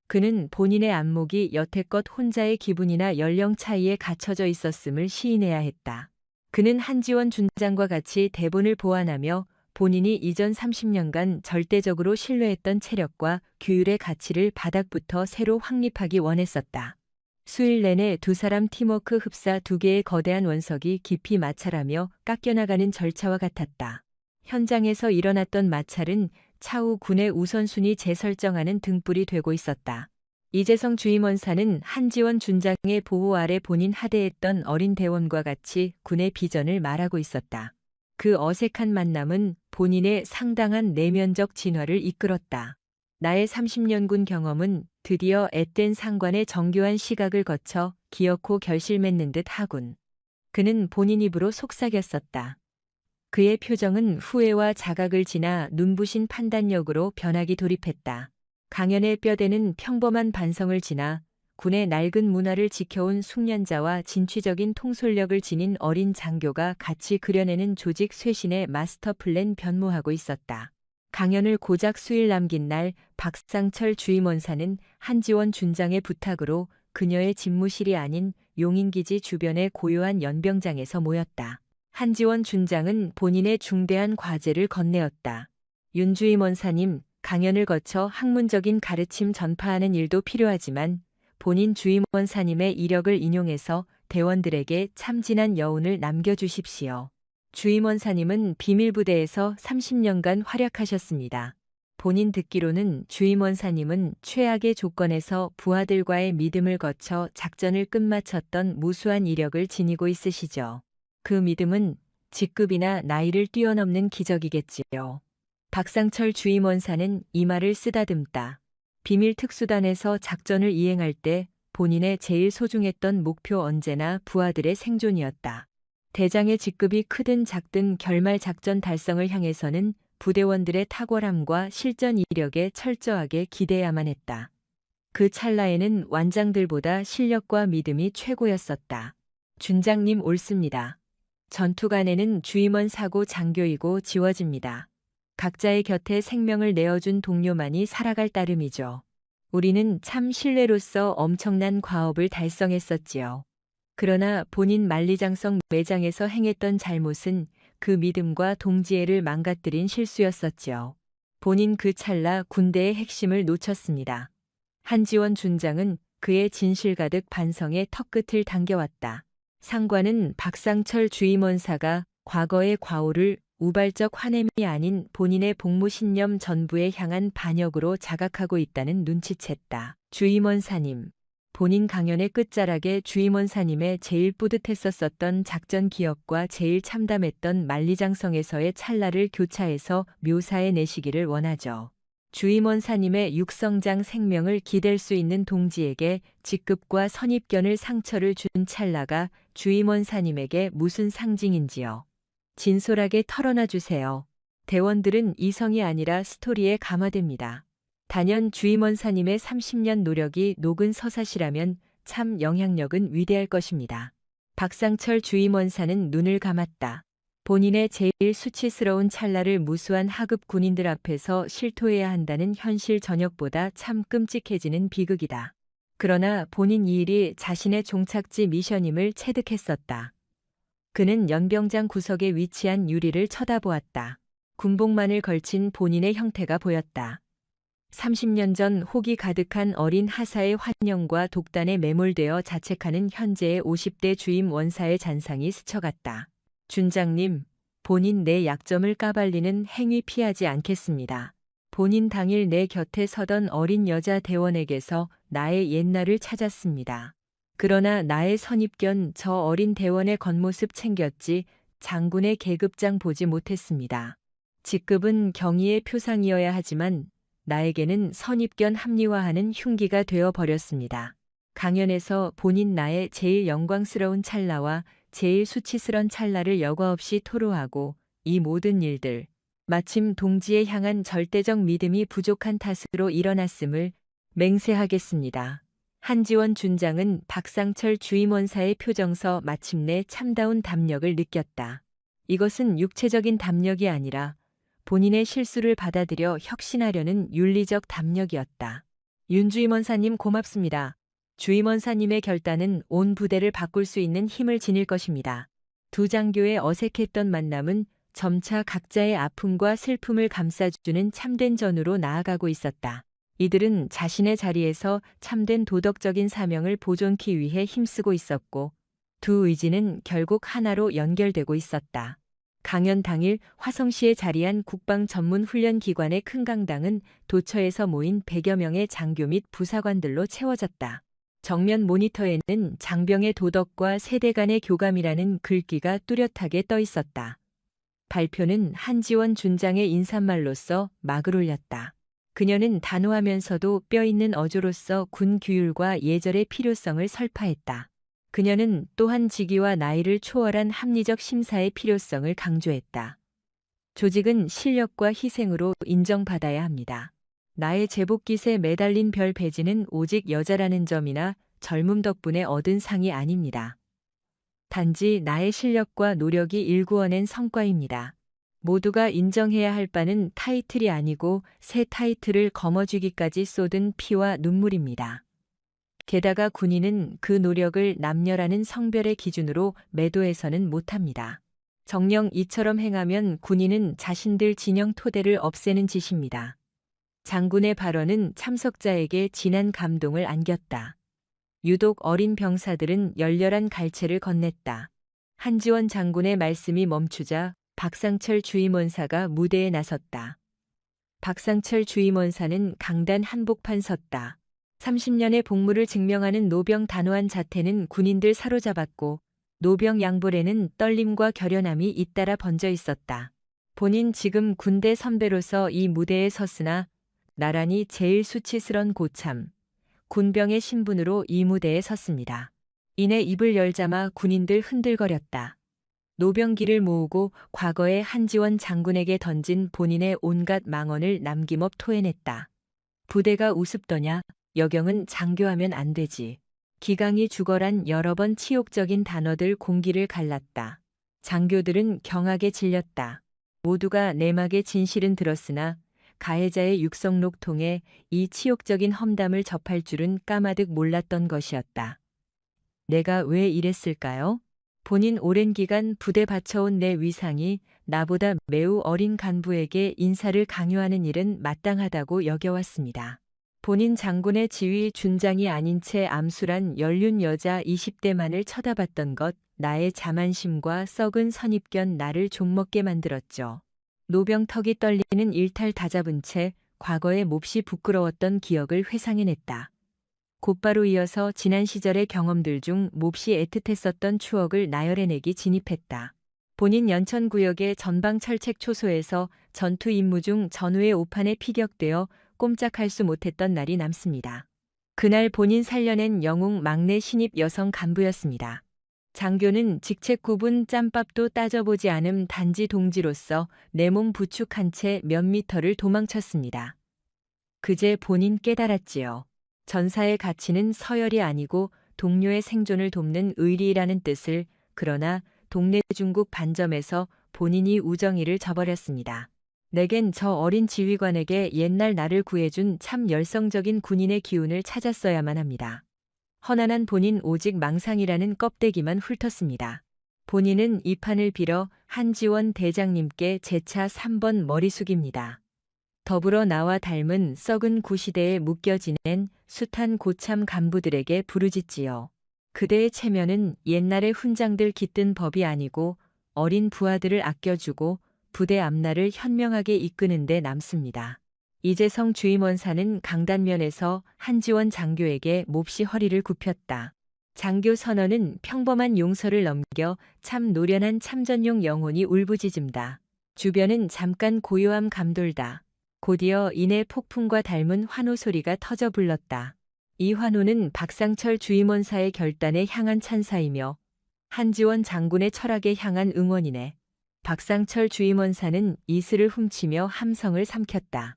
그는 본인의 안목이 여태껏 혼자의 기분이나 연령 차이에 갇혀져 있었음을 시인해야 했다. 그는 한지원 준장과 같이 대본을 보완하며 본인이 이전 30년간 절대적으로 신뢰했던 체력과 규율의 가치를 바닥부터 새로 확립하기 원했었다. 수일 내내 두 사람 팀워크 흡사 두 개의 거대한 원석이 깊이 마찰하며 깎여나가는 절차와 같았다. 현장에서 일어났던 마찰은 차후 군의 우선순위 재설정하는 등불이 되고 있었다. 이재성 주임원사는 한지원 준장의 보호 아래 본인 하대했던 어린 대원과 같이 군의 비전을 말하고 있었다. 그 어색한 만남은 본인의 상당한 내면적 진화를 이끌었다. 나의 30년 군 경험은 드디어 앳된 상관의 정교한 시각을 거쳐 기어코 결실 맺는 듯 하군. 그는 본인 입으로 속삭였었다. 그의 표정은 후회와 자각을 지나 눈부신 판단력으로 변하기 돌입했다. 강연의 뼈대는 평범한 반성을 지나 군의 낡은 문화를 지켜온 숙련자와 진취적인 통솔력을 지닌 어린 장교가 같이 그려내는 조직 쇄신의 마스터 플랜 변모하고 있었다. 강연을 고작 수일 남긴 날 박상철 주임원사는 한지원 준장의 부탁으로 그녀의 집무실이 아닌 용인기지 주변의 고요한 연병장에서 모였다. 한지원 준장은 본인의 중대한 과제를 건네었다. 윤 주임원사님, 강연을 거쳐 학문적인 가르침 전파하는 일도 필요하지만 본인 주임원사님의 이력을 인용해서 대원들에게 참진한 여운을 남겨주십시오. 주임원사님은 비밀부대에서 30년간 활약하셨습니다. 본인 듣기로는 주임원사님은 최악의 조건에서 부하들과의 믿음을 거쳐 작전을 끝마쳤던 무수한 이력을 지니고 있으시죠. 그 믿음은 직급이나 나이를 뛰어넘는 기적이겠지요. 박상철 주임원사는 이 말을 쓰다듬다. 비밀 특수단에서 작전을 이행할 때 본인의 제일 소중했던 목표 언제나 부하들의 생존이었다. 대장의 직급이 크든 작든 결말 작전 달성을 향해서는 부대원들의 탁월함과 실전 이력에 철저하게 기대야만 했다. 그 찰나에는 완장들보다 실력과 믿음이 최고였었다. 준장님 옳습니다. 전투간에는 주임원 사고 장교이고 지워집니다. 각자의 곁에 생명을 내어준 동료만이 살아갈 따름이죠. 우리는 참 신뢰로서 엄청난 과업을 달성했었지요. 그러나 본인 만리장성 매장에서 행했던 잘못은 그 믿음과 동지애를 망가뜨린 실수였었지요. 본인 그 찰나 군대의 핵심을 놓쳤습니다. 한지원 준장은 그의 진실 가득 반성의 턱끝을 당겨왔다. 상관은 박상철 주임원사가 과거의 과오를 우발적 화냄이 아닌 본인의 복무 신념 전부에 향한 반역으로 자각하고 있다는 눈치챘다. 주임원사님. 본인 강연의 끝자락에 주임원사님의 제일 뿌듯했었던 작전 기억과 제일 참담했던 만리장성에서의 찰나를 교차해서 묘사해 내시기를 원하죠. 주임원사님의 육성장 생명을 기댈 수 있는 동지에게 직급과 선입견을 상처를 준 찰나가 주임원사님에게 무슨 상징인지요. 진솔하게 털어놔 주세요. 대원들은 이성이 아니라 스토리에 감화됩니다. 단연 주임원사님의 30년 노력이 녹은 서사시라면 참 영향력은 위대할 것입니다. 박상철 주임원사는 눈을 감았다. 본인의 제일 수치스러운 찰나를 무수한 하급 군인들 앞에서 실토해야 한다는 현실 전역보다 참 끔찍해지는 비극이다. 그러나 본인 이 일이 자신의 종착지 미션임을 체득했었다. 그는 연병장 구석에 위치한 유리를 쳐다보았다. 군복만을 걸친 본인의 형태가 보였다. 30년 전 호기 가득한 어린 하사의 환영과 독단에 매몰되어 자책하는 현재의 50대 주임 원사의 잔상이 스쳐갔다. 준장님, 본인 내 약점을 까발리는 행위 피하지 않겠습니다. 본인 당일 내 곁에 서던 어린 여자 대원에게서 나의 옛날을 찾았습니다. 그러나 나의 선입견 저 어린 대원의 겉모습 챙겼지 장군의 계급장 보지 못했습니다. 직급은 경의의 표상이어야 하지만 나에게는 선입견 합리화하는 흉기가 되어버렸습니다. 강연에서 본인 나의 제일 영광스러운 찰나와 제일 수치스런 찰나를 여과 없이 토로하고 이 모든 일들, 마침 동지에 향한 절대적 믿음이 부족한 탓으로 일어났음을 맹세하겠습니다. 한지원 준장은 박상철 주임원사의 표정서 마침내 참다운 담력을 느꼈다. 이것은 육체적인 담력이 아니라 본인의 실수를 받아들여 혁신하려는 윤리적 담력이었다. 윤 주임원사님 고맙습니다. 주임원사님의 결단은 온 부대를 바꿀 수 있는 힘을 지닐 것입니다. 두 장교의 어색했던 만남은 점차 각자의 아픔과 슬픔을 감싸주는 참된 전으로 나아가고 있었다. 이들은 자신의 자리에서 참된 도덕적인 사명을 보존하기 위해 힘쓰고 있었고 두 의지는 결국 하나로 연결되고 있었다. 강연 당일 화성시에 자리한 국방전문훈련기관의 큰 강당은 도처에서 모인 100여 명의 장교 및 부사관들로 채워졌다. 정면 모니터에는 장병의 도덕과 세대 간의 교감이라는 글귀가 뚜렷하게 떠 있었다. 발표는 한지원 준장의 인사말로써 막을 올렸다. 그녀는 단호하면서도 뼈있는 어조로서 군 규율과 예절의 필요성을 설파했다. 그녀는 또한 직위와 나이를 초월한 합리적 심사의 필요성을 강조했다. 조직은 실력과 희생으로 인정받아야 합니다. 나의 제복깃에 매달린 별 배지는 오직 여자라는 점이나 젊음 덕분에 얻은 상이 아닙니다. 단지 나의 실력과 노력이 일구어낸 성과입니다. 모두가 인정해야 할 바는 타이틀이 아니고 새 타이틀을 거머쥐기까지 쏟은 피와 눈물입니다. 게다가 군인은 그 노력을 남녀라는 성별의 기준으로 매도해서는 못합니다. 정녕 이처럼 행하면 군인은 자신들 진영 토대를 없애는 짓입니다. 장군의 발언은 참석자에게 진한 감동을 안겼다. 유독 어린 병사들은 열렬한 갈채를 건넸다. 한지원 장군의 말씀이 멈추자 박상철 주임원사가 무대에 나섰다. 박상철 주임원사는 강단 한복판 섰다. 30년의 복무를 증명하는 노병 단호한 자태는 군인들 사로잡았고 노병 양볼에는 떨림과 결연함이 잇따라 번져 있었다. 본인 지금 군대 선배로서 이 무대에 섰으나 나란히 제일 수치스런 고참, 군병의 신분으로 이 무대에 섰습니다. 이내 입을 열자마 군인들 흔들거렸다. 노병기를 모으고 과거의 한지원 장군에게 던진 본인의 온갖 망언을 남김없 토해냈다. 부대가 우습더냐? 여경은 장교하면 안 되지. 기강이 죽어란 여러 번 치욕적인 단어들 공기를 갈랐다. 장교들은 경악에 질렸다. 모두가 내막의 진실은 들었으나 가해자의 육성록 통해 이 치욕적인 험담을 접할 줄은 까마득 몰랐던 것이었다. 내가 왜 이랬을까요? 본인 오랜 기간 부대 바쳐온 내 위상이 나보다 매우 어린 간부에게 인사를 강요하는 일은 마땅하다고 여겨왔습니다. 본인 장군의 지위 준장이 아닌 채 암술한 연륜 여자 20대만을 쳐다봤던 것, 나의 자만심과 썩은 선입견 나를 좀먹게 만들었죠. 노병턱이 떨리는 일탈 다잡은 채 과거의 몹시 부끄러웠던 기억을 회상해냈다. 곧바로 이어서 지난 시절의 경험들 중 몹시 애틋했었던 추억을 나열해내기 진입했다. 본인 연천구역의 전방철책 초소에서 전투 임무 중 전우의 오판에 피격되어 꼼짝할 수 못했던 날이 남습니다. 그날 본인 살려낸 영웅 막내 신입 여성 간부였습니다. 장교는 직책 구분 짬밥도 따져보지 않음 단지 동지로서 내 몸 부축한 채 몇 미터를 도망쳤습니다. 그제 본인 깨달았지요. 전사의 가치는 서열이 아니고 동료의 생존을 돕는 의리라는 뜻을. 그러나 동네 중국 반점에서 본인이 우정이를 저버렸습니다. 내겐 저 어린 지휘관에게 옛날 나를 구해준 참 열성적인 군인의 기운을 찾았어야만 합니다. 허난한 본인 오직 망상이라는 껍데기만 훑었습니다. 본인은 이 판을 빌어 한지원 대장님께 재차 3번 머리 숙입니다. 더불어 나와 닮은 썩은 구시대에 묶여 지낸 숱한 고참 간부들에게 부르짖지요. 그대의 체면은 옛날의 훈장들 깃든 법이 아니고 어린 부하들을 아껴주고 부대 앞날을 현명하게 이끄는 데 남습니다. 이재성 주임원사는 강단면에서 한지원 장교에게 몹시 허리를 굽혔다. 장교 선언은 평범한 용서를 넘겨 참 노련한 참전용 영혼이 울부짖음다. 주변은 잠깐 고요함 감돌다. 곧이어 이내 폭풍과 닮은 환호 소리가 터져 불렀다. 이 환호는 박상철 주임원사의 결단에 향한 찬사이며 한지원 장군의 철학에 향한 응원이네. 박상철 주임원사는 이슬을 훔치며 함성을 삼켰다.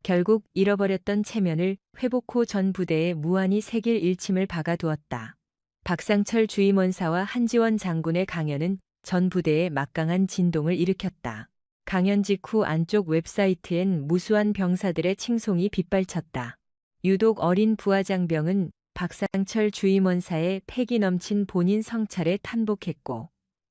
결국 잃어버렸던 체면을 회복 후 전 부대에 무한히 새길 일침을 박아두었다. 박상철 주임원사와 한지원 장군의 강연은 전 부대에 막강한 진동을 일으켰다. 강연 직후 안쪽 웹사이트엔 무수한 병사들의 칭송이 빗발쳤다. 유독 어린 부하장병은 박상철 주임원사의 패기 넘친 본인 성찰에 탄복했고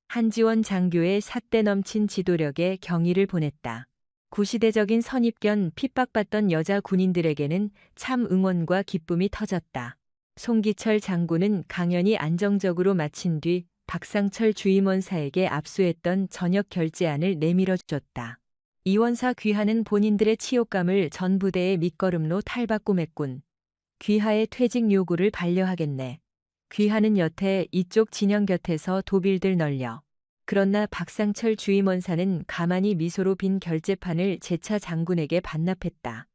한지원 장교의 삿대 넘친 지도력에 경의를 보냈다. 구시대적인 선입견 핍박받던 여자 군인들에게는 참 응원과 기쁨이 터졌다. 송기철 장군은 강연이 안정적으로 마친 뒤 박상철 주임원사에게 압수했던 전역 결제안을 내밀어 줬다. 이 원사 귀하는 본인들의 치욕감을 전 부대의 밑거름로 탈바꿈했군. 귀하의 퇴직 요구를 반려하겠네. 귀하는 여태 이쪽 진영 곁에서 도빌들 널려. 그러나 박상철 주임원사는 가만히 미소로 빈 결제판을 재차 장군에게 반납했다.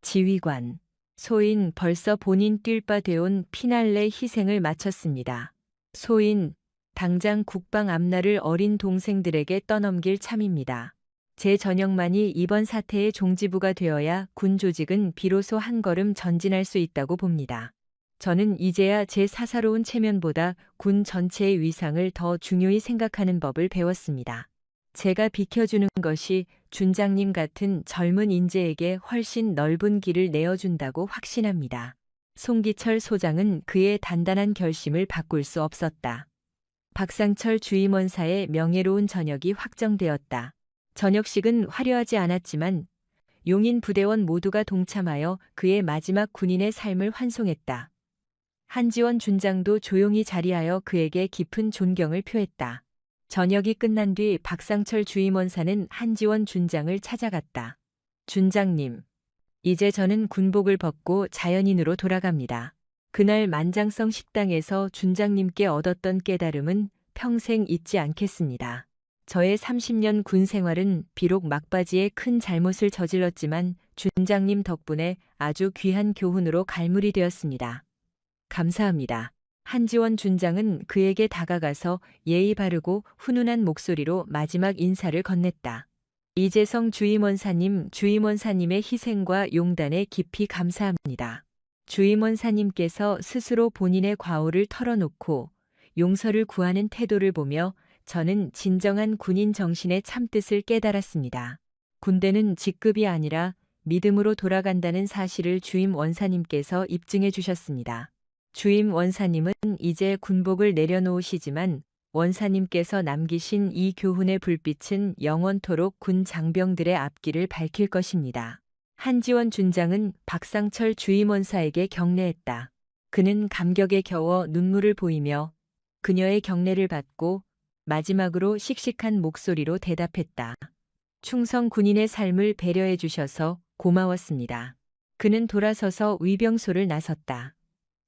지휘관. 소인 벌써 본인 뛸 바 되온 피날레 희생을 마쳤습니다. 소인 당장 국방 앞날을 어린 동생들에게 떠넘길 참입니다. 제 전역만이 이번 사태의 종지부가 되어야 군 조직은 비로소 한 걸음 전진할 수 있다고 봅니다. 저는 이제야 제 사사로운 체면보다 군 전체의 위상을 더 중요히 생각하는 법을 배웠습니다. 제가 비켜주는 것이 준장님 같은 젊은 인재에게 훨씬 넓은 길을 내어준다고 확신합니다. 송기철 소장은 그의 단단한 결심을 바꿀 수 없었다. 박상철 주임원사의 명예로운 전역이 확정되었다. 전역식은 화려하지 않았지만 용인 부대원 모두가 동참하여 그의 마지막 군인의 삶을 환송했다. 한지원 준장도 조용히 자리하여 그에게 깊은 존경을 표했다. 전역이 끝난 뒤 박상철 주임원사는 한지원 준장을 찾아갔다. 준장님, 이제 저는 군복을 벗고 자연인으로 돌아갑니다. 그날 만장성 식당에서 준장님께 얻었던 깨달음은 평생 잊지 않겠습니다. 저의 30년 군 생활은 비록 막바지에 큰 잘못을 저질렀지만 준장님 덕분에 아주 귀한 교훈으로 갈무리 되었습니다. 감사합니다. 한지원 준장은 그에게 다가가서 예의 바르고 훈훈한 목소리로 마지막 인사를 건넸다. 이재성 주임원사님, 주임원사님의 희생과 용단에 깊이 감사합니다. 주임원사님께서 스스로 본인의 과오를 털어놓고 용서를 구하는 태도를 보며 저는 진정한 군인 정신의 참뜻을 깨달았습니다. 군대는 직급이 아니라 믿음으로 돌아간다는 사실을 주임 원사님께서 입증해 주셨습니다. 주임 원사님은 이제 군복을 내려놓으시지만 원사님께서 남기신 이 교훈의 불빛은 영원토록 군 장병들의 앞길을 밝힐 것입니다. 한지원 준장은 박상철 주임원사에게 경례했다. 그는 감격에 겨워 눈물을 보이며 그녀의 경례를 받고 마지막으로 씩씩한 목소리로 대답했다. 충성 군인의 삶을 배려해 주셔서 고마웠습니다. 그는 돌아서서 위병소를 나섰다.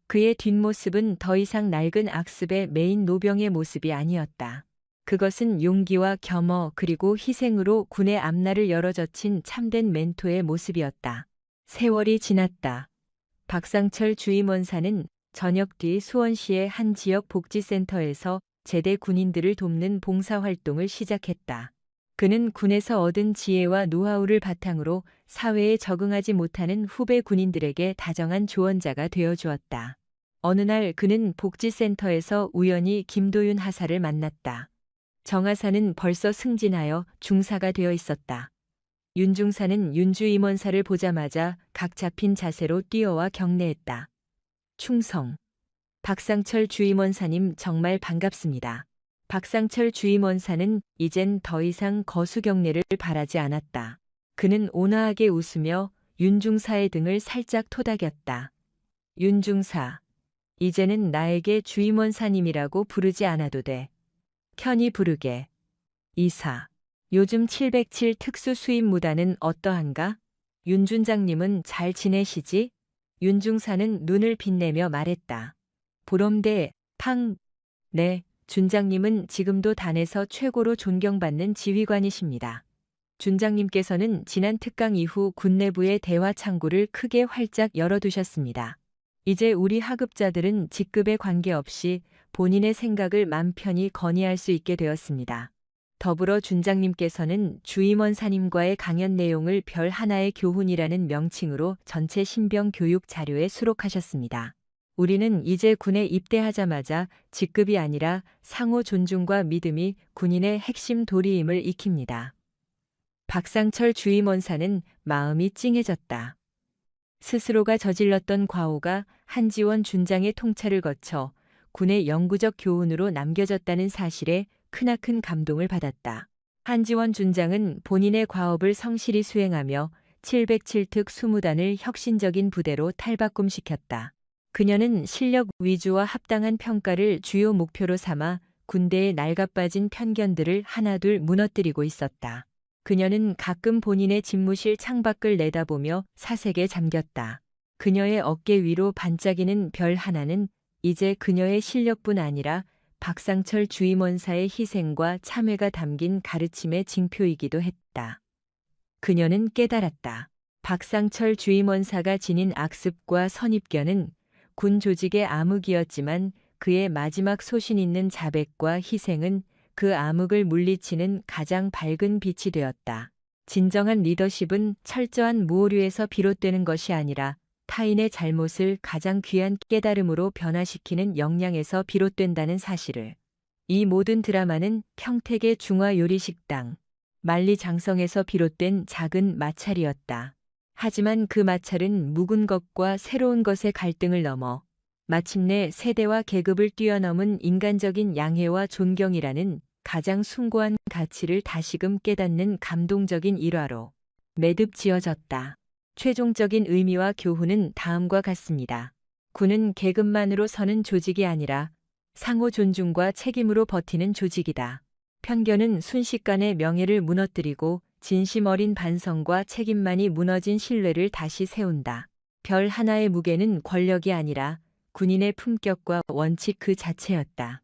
그의 뒷모습은 더 이상 낡은 악습의 메인 노병의 모습이 아니었다. 그것은 용기와 겸허 그리고 희생으로 군의 앞날을 열어젖힌 참된 멘토의 모습이었다. 세월이 지났다. 박상철 주임원사는 전역 뒤 수원시의 한 지역 복지센터에서 제대 군인들을 돕는 봉사활동을 시작했다. 그는 군에서 얻은 지혜와 노하우를 바탕으로 사회에 적응하지 못하는 후배 군인들에게 다정한 조언자가 되어주었다. 어느 날 그는 복지센터에서 우연히 김도윤 하사를 만났다. 정 하사는 벌써 승진하여 중사가 되어 있었다. 윤 중사는 윤 주임원사를 보자마자 각 잡힌 자세로 뛰어와 경례했다. 충성. 박상철 주임원사님 정말 반갑습니다. 박상철 주임원사는 이젠 더 이상 거수경례를 바라지 않았다. 그는 온화하게 웃으며 윤중사의 등을 살짝 토닥였다. 윤중사, 이제는 나에게 주임원사님이라고 부르지 않아도 돼. 편히 부르게. 이사, 요즘 707 특수수임무단은 어떠한가? 윤 준장님은 잘 지내시지? 윤중사는 눈을 빛내며 말했다. 보럼대, 팡. 네. 준장님은 지금도 단에서 최고로 존경받는 지휘관이십니다. 준장님께서는 지난 특강 이후 군 내부의 대화 창구를 크게 활짝 열어두셨습니다. 이제 우리 하급자들은 직급에 관계없이 본인의 생각을 맘 편히 건의할 수 있게 되었습니다. 더불어 준장님께서는 주임원사님과의 강연 내용을 별 하나의 교훈이라는 명칭으로 전체 신병 교육 자료에 수록하셨습니다. 우리는 이제 군에 입대하자마자 직급이 아니라 상호 존중과 믿음이 군인의 핵심 도리임을 익힙니다. 박상철 주임원사는 마음이 찡해졌다. 스스로가 저질렀던 과오가 한지원 준장의 통찰을 거쳐 군의 영구적 교훈으로 남겨졌다는 사실에 크나큰 감동을 받았다. 한지원 준장은 본인의 과업을 성실히 수행하며 707특 20단을 혁신적인 부대로 탈바꿈시켰다. 그녀는 실력 위주와 합당한 평가를 주요 목표로 삼아 군대의 낡아빠진 편견들을 하나둘 무너뜨리고 있었다. 그녀는 가끔 본인의 집무실 창밖을 내다보며 사색에 잠겼다. 그녀의 어깨 위로 반짝이는 별 하나는 이제 그녀의 실력뿐 아니라 박상철 주임원사의 희생과 참회가 담긴 가르침의 징표이기도 했다. 그녀는 깨달았다. 박상철 주임원사가 지닌 악습과 선입견은 군 조직의 암흑이었지만 그의 마지막 소신 있는 자백과 희생은 그 암흑을 물리치는 가장 밝은 빛이 되었다. 진정한 리더십은 철저한 무오류에서 비롯되는 것이 아니라 타인의 잘못을 가장 귀한 깨달음으로 변화시키는 역량에서 비롯된다는 사실을. 이 모든 드라마는 평택의 중화요리식당, 만리장성에서 비롯된 작은 마찰이었다. 하지만 그 마찰은 묵은 것과 새로운 것의 갈등을 넘어 마침내 세대와 계급을 뛰어넘은 인간적인 양해와 존경이라는 가장 숭고한 가치를 다시금 깨닫는 감동적인 일화로 매듭지어졌다. 최종적인 의미와 교훈은 다음과 같습니다. 군은 계급만으로 서는 조직이 아니라 상호 존중과 책임으로 버티는 조직이다. 편견은 순식간에 명예를 무너뜨리고 진심 어린 반성과 책임만이 무너진 신뢰를 다시 세운다. 별 하나의 무게는 권력이 아니라 군인의 품격과 원칙 그 자체였다.